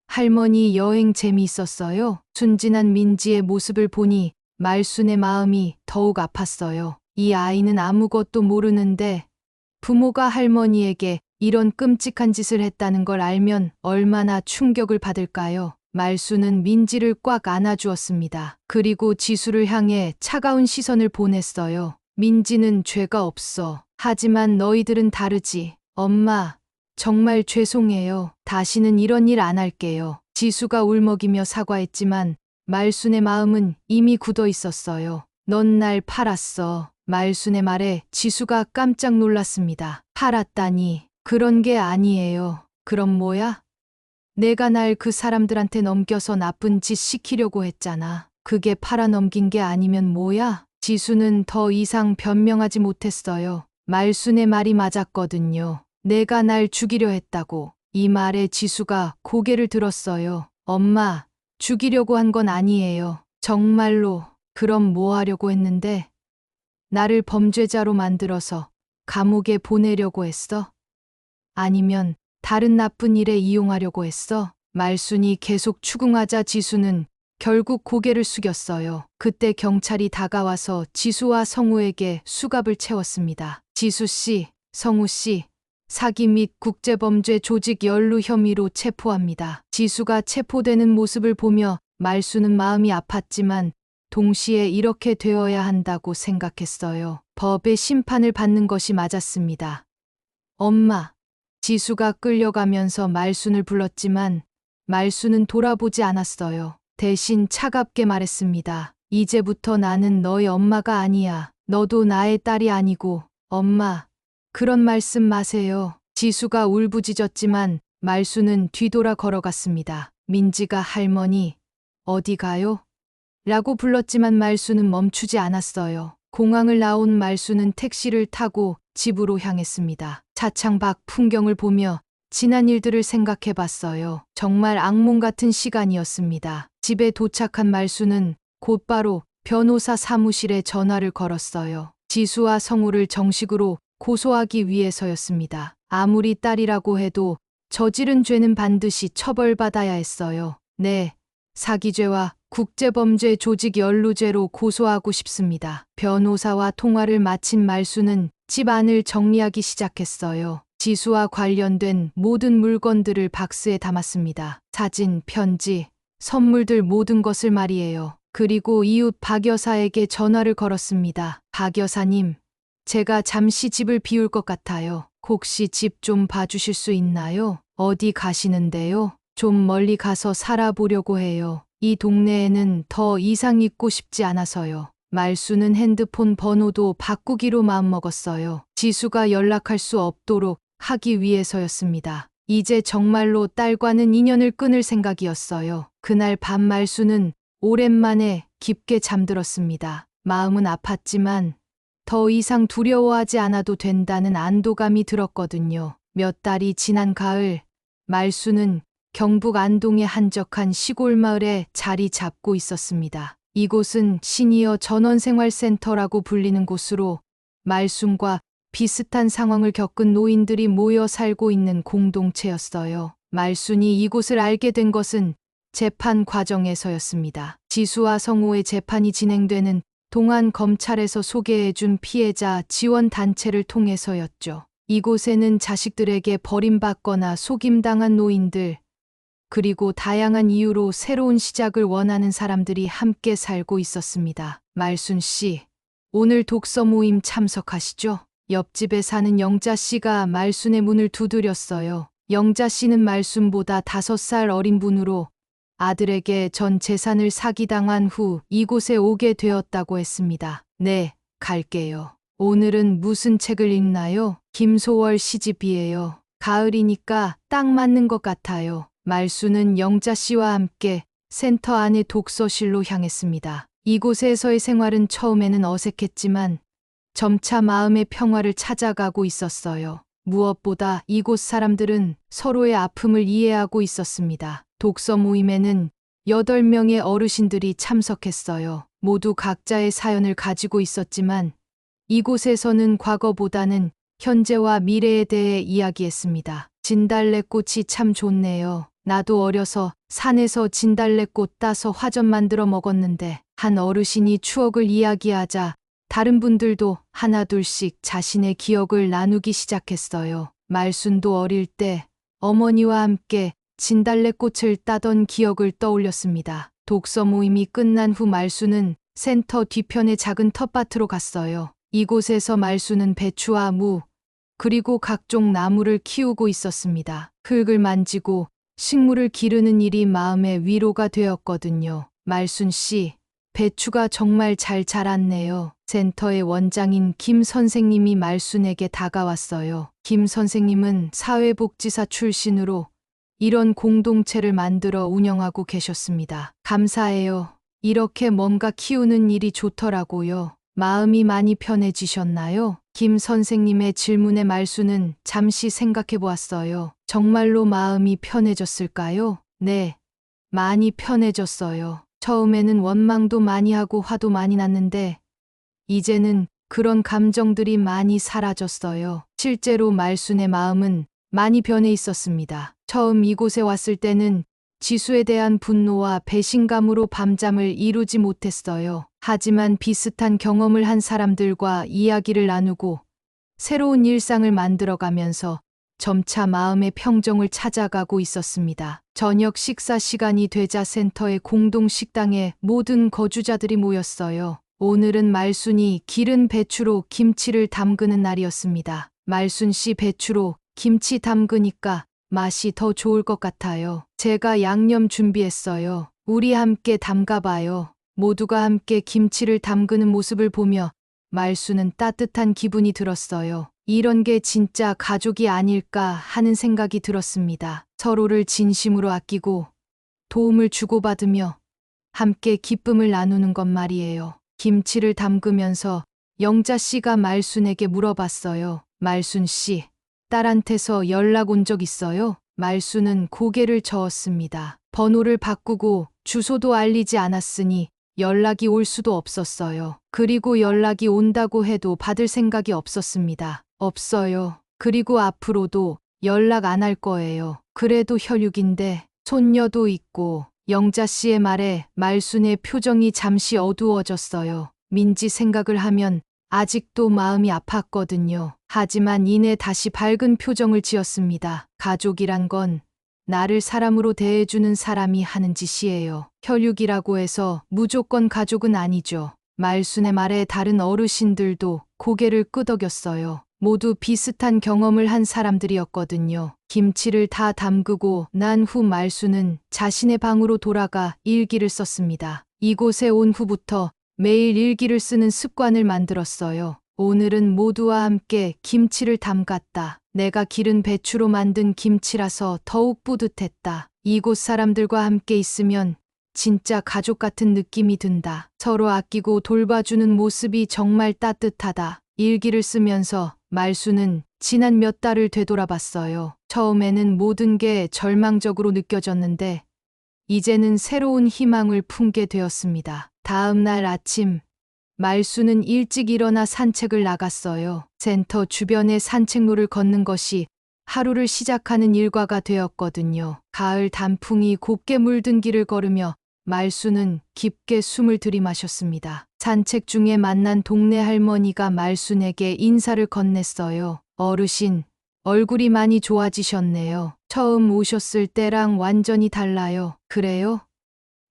할머니 여행 재미있었어요? 순진한 민지의 모습을 보니 말순의 마음이 더욱 아팠어요. 이 아이는 아무것도 모르는데 부모가 할머니에게 이런 끔찍한 짓을 했다는 걸 알면 얼마나 충격을 받을까요? 말순은 민지를 꽉 안아주었습니다. 그리고 지수를 향해 차가운 시선을 보냈어요. 민지는 죄가 없어. 하지만 너희들은 다르지. 엄마, 정말 죄송해요. 다시는 이런 일 안 할게요. 지수가 울먹이며 사과했지만 말순의 마음은 이미 굳어 있었어요. 넌 날 팔았어. 말순의 말에 지수가 깜짝 놀랐습니다. 팔았다니. 그런 게 아니에요. 그럼 뭐야? 내가 날 그 사람들한테 넘겨서 나쁜 짓 시키려고 했잖아. 그게 팔아넘긴 게 아니면 뭐야? 지수는 더 이상 변명하지 못했어요. 말순의 말이 맞았거든요. 내가 날 죽이려 했다고. 이 말에 지수가 고개를 들었어요. 엄마, 죽이려고 한 건 아니에요. 정말로. 그럼 뭐 하려고 했는데? 나를 범죄자로 만들어서 감옥에 보내려고 했어? 아니면 다른 나쁜 일에 이용하려고 했어? 말순이 계속 추궁하자 지수는 결국 고개를 숙였어요. 그때 경찰이 다가와서 지수와 성우에게 수갑을 채웠습니다. 지수 씨, 성우 씨, 사기 및 국제범죄 조직 연루 혐의로 체포합니다. 지수가 체포되는 모습을 보며 말순은 마음이 아팠지만 동시에 이렇게 되어야 한다고 생각했어요. 법의 심판을 받는 것이 맞았습니다. 엄마, 지수가 끌려가면서 말순을 불렀지만 말순은 돌아보지 않았어요. 대신 차갑게 말했습니다. 이제부터 나는 너의 엄마가 아니야. 너도 나의 딸이 아니고. 엄마, 그런 말씀 마세요. 지수가 울부짖었지만 말순은 뒤돌아 걸어갔습니다. 민지가 할머니, 어디 가요? 라고 불렀지만 말순은 멈추지 않았어요. 공항을 나온 말순은 택시를 타고 집으로 향했습니다. 차창 밖 풍경을 보며 지난 일들을 생각해 봤어요. 정말 악몽 같은 시간이었습니다. 집에 도착한 말순은 곧바로 변호사 사무실에 전화를 걸었어요. 지수와 성우를 정식으로 고소하기 위해서였습니다. 아무리 딸이라고 해도 저지른 죄는 반드시 처벌받아야 했어요. 네, 사기죄와 국제범죄 조직 연루죄로 고소하고 싶습니다. 변호사와 통화를 마친 말수는 집 안을 정리하기 시작했어요. 지수와 관련된 모든 물건들을 박스에 담았습니다. 사진, 편지, 선물들 모든 것을 말이에요. 그리고 이웃 박 여사에게 전화를 걸었습니다. 박 여사님, 제가 잠시 집을 비울 것 같아요. 혹시 집 좀 봐주실 수 있나요? 어디 가시는데요? 좀 멀리 가서 살아보려고 해요. 이 동네에는 더 이상 있고 싶지 않아서요. 말수는 핸드폰 번호도 바꾸기로 마음먹었어요. 지수가 연락할 수 없도록 하기 위해서였습니다. 이제 정말로 딸과는 인연을 끊을 생각이었어요. 그날 밤 말수는 오랜만에 깊게 잠들었습니다. 마음은 아팠지만 더 이상 두려워하지 않아도 된다는 안도감이 들었거든요. 몇 달이 지난 가을, 말수는 경북 안동의 한적한 시골 마을에 자리 잡고 있었습니다. 이곳은 시니어 전원생활센터라고 불리는 곳으로 말순과 비슷한 상황을 겪은 노인들이 모여 살고 있는 공동체였어요. 말순이 이곳을 알게 된 것은 재판 과정에서였습니다. 지수와 성우의 재판이 진행되는 동안 검찰에서 소개해준 피해자 지원 단체를 통해서였죠. 이곳에는 자식들에게 버림받거나 속임당한 노인들, 그리고 다양한 이유로 새로운 시작을 원하는 사람들이 함께 살고 있었습니다. 말순 씨, 오늘 독서 모임 참석하시죠? 옆집에 사는 영자 씨가 말순의 문을 두드렸어요. 영자 씨는 말순보다 5살 어린 분으로 아들에게 전 재산을 사기당한 후 이곳에 오게 되었다고 했습니다. 네, 갈게요. 오늘은 무슨 책을 읽나요? 김소월 시집이에요. 가을이니까 딱 맞는 것 같아요. 말수는 영자 씨와 함께 센터 안의 독서실로 향했습니다. 이곳에서의 생활은 처음에는 어색했지만 점차 마음의 평화를 찾아가고 있었어요. 무엇보다 이곳 사람들은 서로의 아픔을 이해하고 있었습니다. 독서 모임에는 8명의 어르신들이 참석했어요. 모두 각자의 사연을 가지고 있었지만 이곳에서는 과거보다는 현재와 미래에 대해 이야기했습니다. 진달래꽃이 참 좋네요. 나도 어려서 산에서 진달래꽃 따서 화전 만들어 먹었는데, 한 어르신이 추억을 이야기하자 다른 분들도 하나둘씩 자신의 기억을 나누기 시작했어요. 말순도 어릴 때 어머니와 함께 진달래꽃을 따던 기억을 떠올렸습니다. 독서 모임이 끝난 후 말순은 센터 뒤편의 작은 텃밭으로 갔어요. 이곳에서 말순은 배추와 무, 그리고 각종 나무를 키우고 있었습니다. 흙을 만지고 식물을 기르는 일이 마음의 위로가 되었거든요. 말순 씨, 배추가 정말 잘 자랐네요. 센터의 원장인 김 선생님이 말순에게 다가왔어요. 김 선생님은 사회복지사 출신으로 이런 공동체를 만들어 운영하고 계셨습니다. 감사해요. 이렇게 뭔가 키우는 일이 좋더라고요. 마음이 많이 편해지셨나요? 김 선생님의 질문에 말수는 잠시 생각해 보았어요. 정말로 마음이 편해졌을까요? 네, 많이 편해졌어요. 처음에는 원망도 많이 하고 화도 많이 났는데 이제는 그런 감정들이 많이 사라졌어요. 실제로 말순의 마음은 많이 변해 있었습니다. 처음 이곳에 왔을 때는 지수에 대한 분노와 배신감으로 밤잠을 이루지 못했어요. 하지만 비슷한 경험을 한 사람들과 이야기를 나누고 새로운 일상을 만들어가면서 점차 마음의 평정을 찾아가고 있었습니다. 저녁 식사 시간이 되자 센터의 공동 식당에 모든 거주자들이 모였어요. 오늘은 말순이 기른 배추로 김치를 담그는 날이었습니다. 말순 씨 배추로 김치 담그니까 맛이 더 좋을 것 같아요. 제가 양념 준비했어요. 우리 함께 담가봐요. 모두가 함께 김치를 담그는 모습을 보며 말수는 따뜻한 기분이 들었어요. 이런 게 진짜 가족이 아닐까 하는 생각이 들었습니다. 서로를 진심으로 아끼고 도움을 주고받으며 함께 기쁨을 나누는 것 말이에요. 김치를 담그면서 영자 씨가 말순에게 물어봤어요. 말순 씨, 딸한테서 연락 온 적 있어요? 말순은 고개를 저었습니다. 번호를 바꾸고 주소도 알리지 않았으니 연락이 올 수도 없었어요. 그리고 연락이 온다고 해도 받을 생각이 없었습니다. 없어요. 그리고 앞으로도 연락 안 할 거예요. 그래도 혈육인데 손녀도 있고. 영자 씨의 말에 말순의 표정이 잠시 어두워졌어요. 민지 생각을 하면 아직도 마음이 아팠거든요. 하지만 이내 다시 밝은 표정을 지었습니다. 가족이란 건 나를 사람으로 대해주는 사람이 하는 짓이에요. 혈육이라고 해서 무조건 가족은 아니죠. 말순의 말에 다른 어르신들도 고개를 끄덕였어요. 모두 비슷한 경험을 한 사람들이었거든요. 김치를 다 담그고 난 후 말순은 자신의 방으로 돌아가 일기를 썼습니다. 이곳에 온 후부터 매일 일기를 쓰는 습관을 만들었어요. 오늘은 모두와 함께 김치를 담갔다. 내가 기른 배추로 만든 김치라서 더욱 뿌듯했다. 이곳 사람들과 함께 있으면 진짜 가족 같은 느낌이 든다. 서로 아끼고 돌봐주는 모습이 정말 따뜻하다. 일기를 쓰면서 말순은 지난 몇 달을 되돌아봤어요. 처음에는 모든 게 절망적으로 느껴졌는데 이제는 새로운 희망을 품게 되었습니다. 다음 날 아침 말순은 일찍 일어나 산책을 나갔어요. 센터 주변의 산책로를 걷는 것이 하루를 시작하는 일과가 되었거든요. 가을 단풍이 곱게 물든 길을 걸으며 말순은 깊게 숨을 들이마셨습니다. 산책 중에 만난 동네 할머니가 말순에게 인사를 건넸어요. 어르신, 얼굴이 많이 좋아지셨네요. 처음 오셨을 때랑 완전히 달라요. 그래요?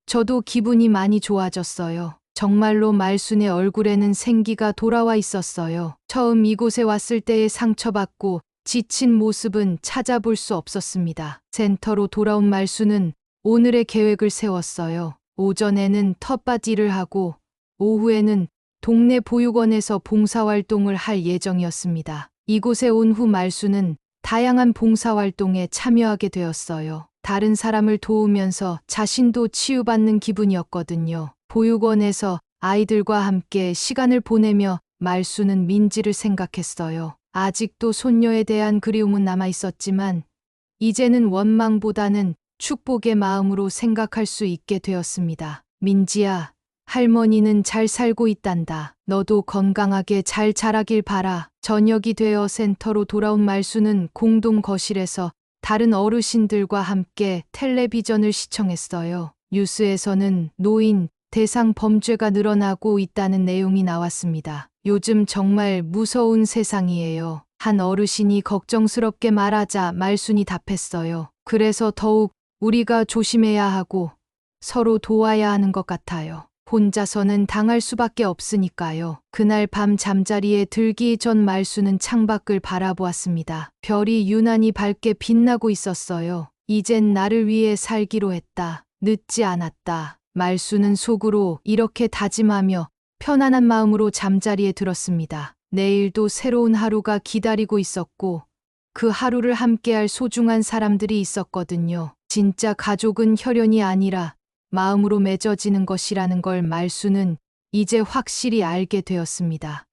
저도 기분이 많이 좋아졌어요. 정말로 말순의 얼굴에는 생기가 돌아와 있었어요. 처음 이곳에 왔을 때의 상처받고 지친 모습은 찾아볼 수 없었습니다. 센터로 돌아온 말순은 오늘의 계획을 세웠어요. 오전에는 텃밭 일을 하고 오후에는 동네 보육원에서 봉사활동을 할 예정이었습니다. 이곳에 온 후 말순은 다양한 봉사활동에 참여하게 되었어요. 다른 사람을 도우면서 자신도 치유받는 기분이었거든요. 보육원에서 아이들과 함께 시간을 보내며 말순은 민지를 생각했어요. 아직도 손녀에 대한 그리움은 남아 있었지만 이제는 원망보다는 축복의 마음으로 생각할 수 있게 되었습니다. 민지야, 할머니는 잘 살고 있단다. 너도 건강하게 잘 자라길 바라. 저녁이 되어 센터로 돌아온 말순은 공동 거실에서 다른 어르신들과 함께 텔레비전을 시청했어요. 뉴스에서는 노인 대상 범죄가 늘어나고 있다는 내용이 나왔습니다. 요즘 정말 무서운 세상이에요. 한 어르신이 걱정스럽게 말하자 말순이 답했어요. 그래서 더욱 우리가 조심해야 하고 서로 도와야 하는 것 같아요. 혼자서는 당할 수밖에 없으니까요. 그날 밤 잠자리에 들기 전 말순은 창밖을 바라보았습니다. 별이 유난히 밝게 빛나고 있었어요. 이젠 나를 위해 살기로 했다. 늦지 않았다. 말순은 속으로 이렇게 다짐하며 편안한 마음으로 잠자리에 들었습니다. 내일도 새로운 하루가 기다리고 있었고 그 하루를 함께할 소중한 사람들이 있었거든요. 진짜 가족은 혈연이 아니라 마음으로 맺어지는 것이라는 걸 말순은 이제 확실히 알게 되었습니다.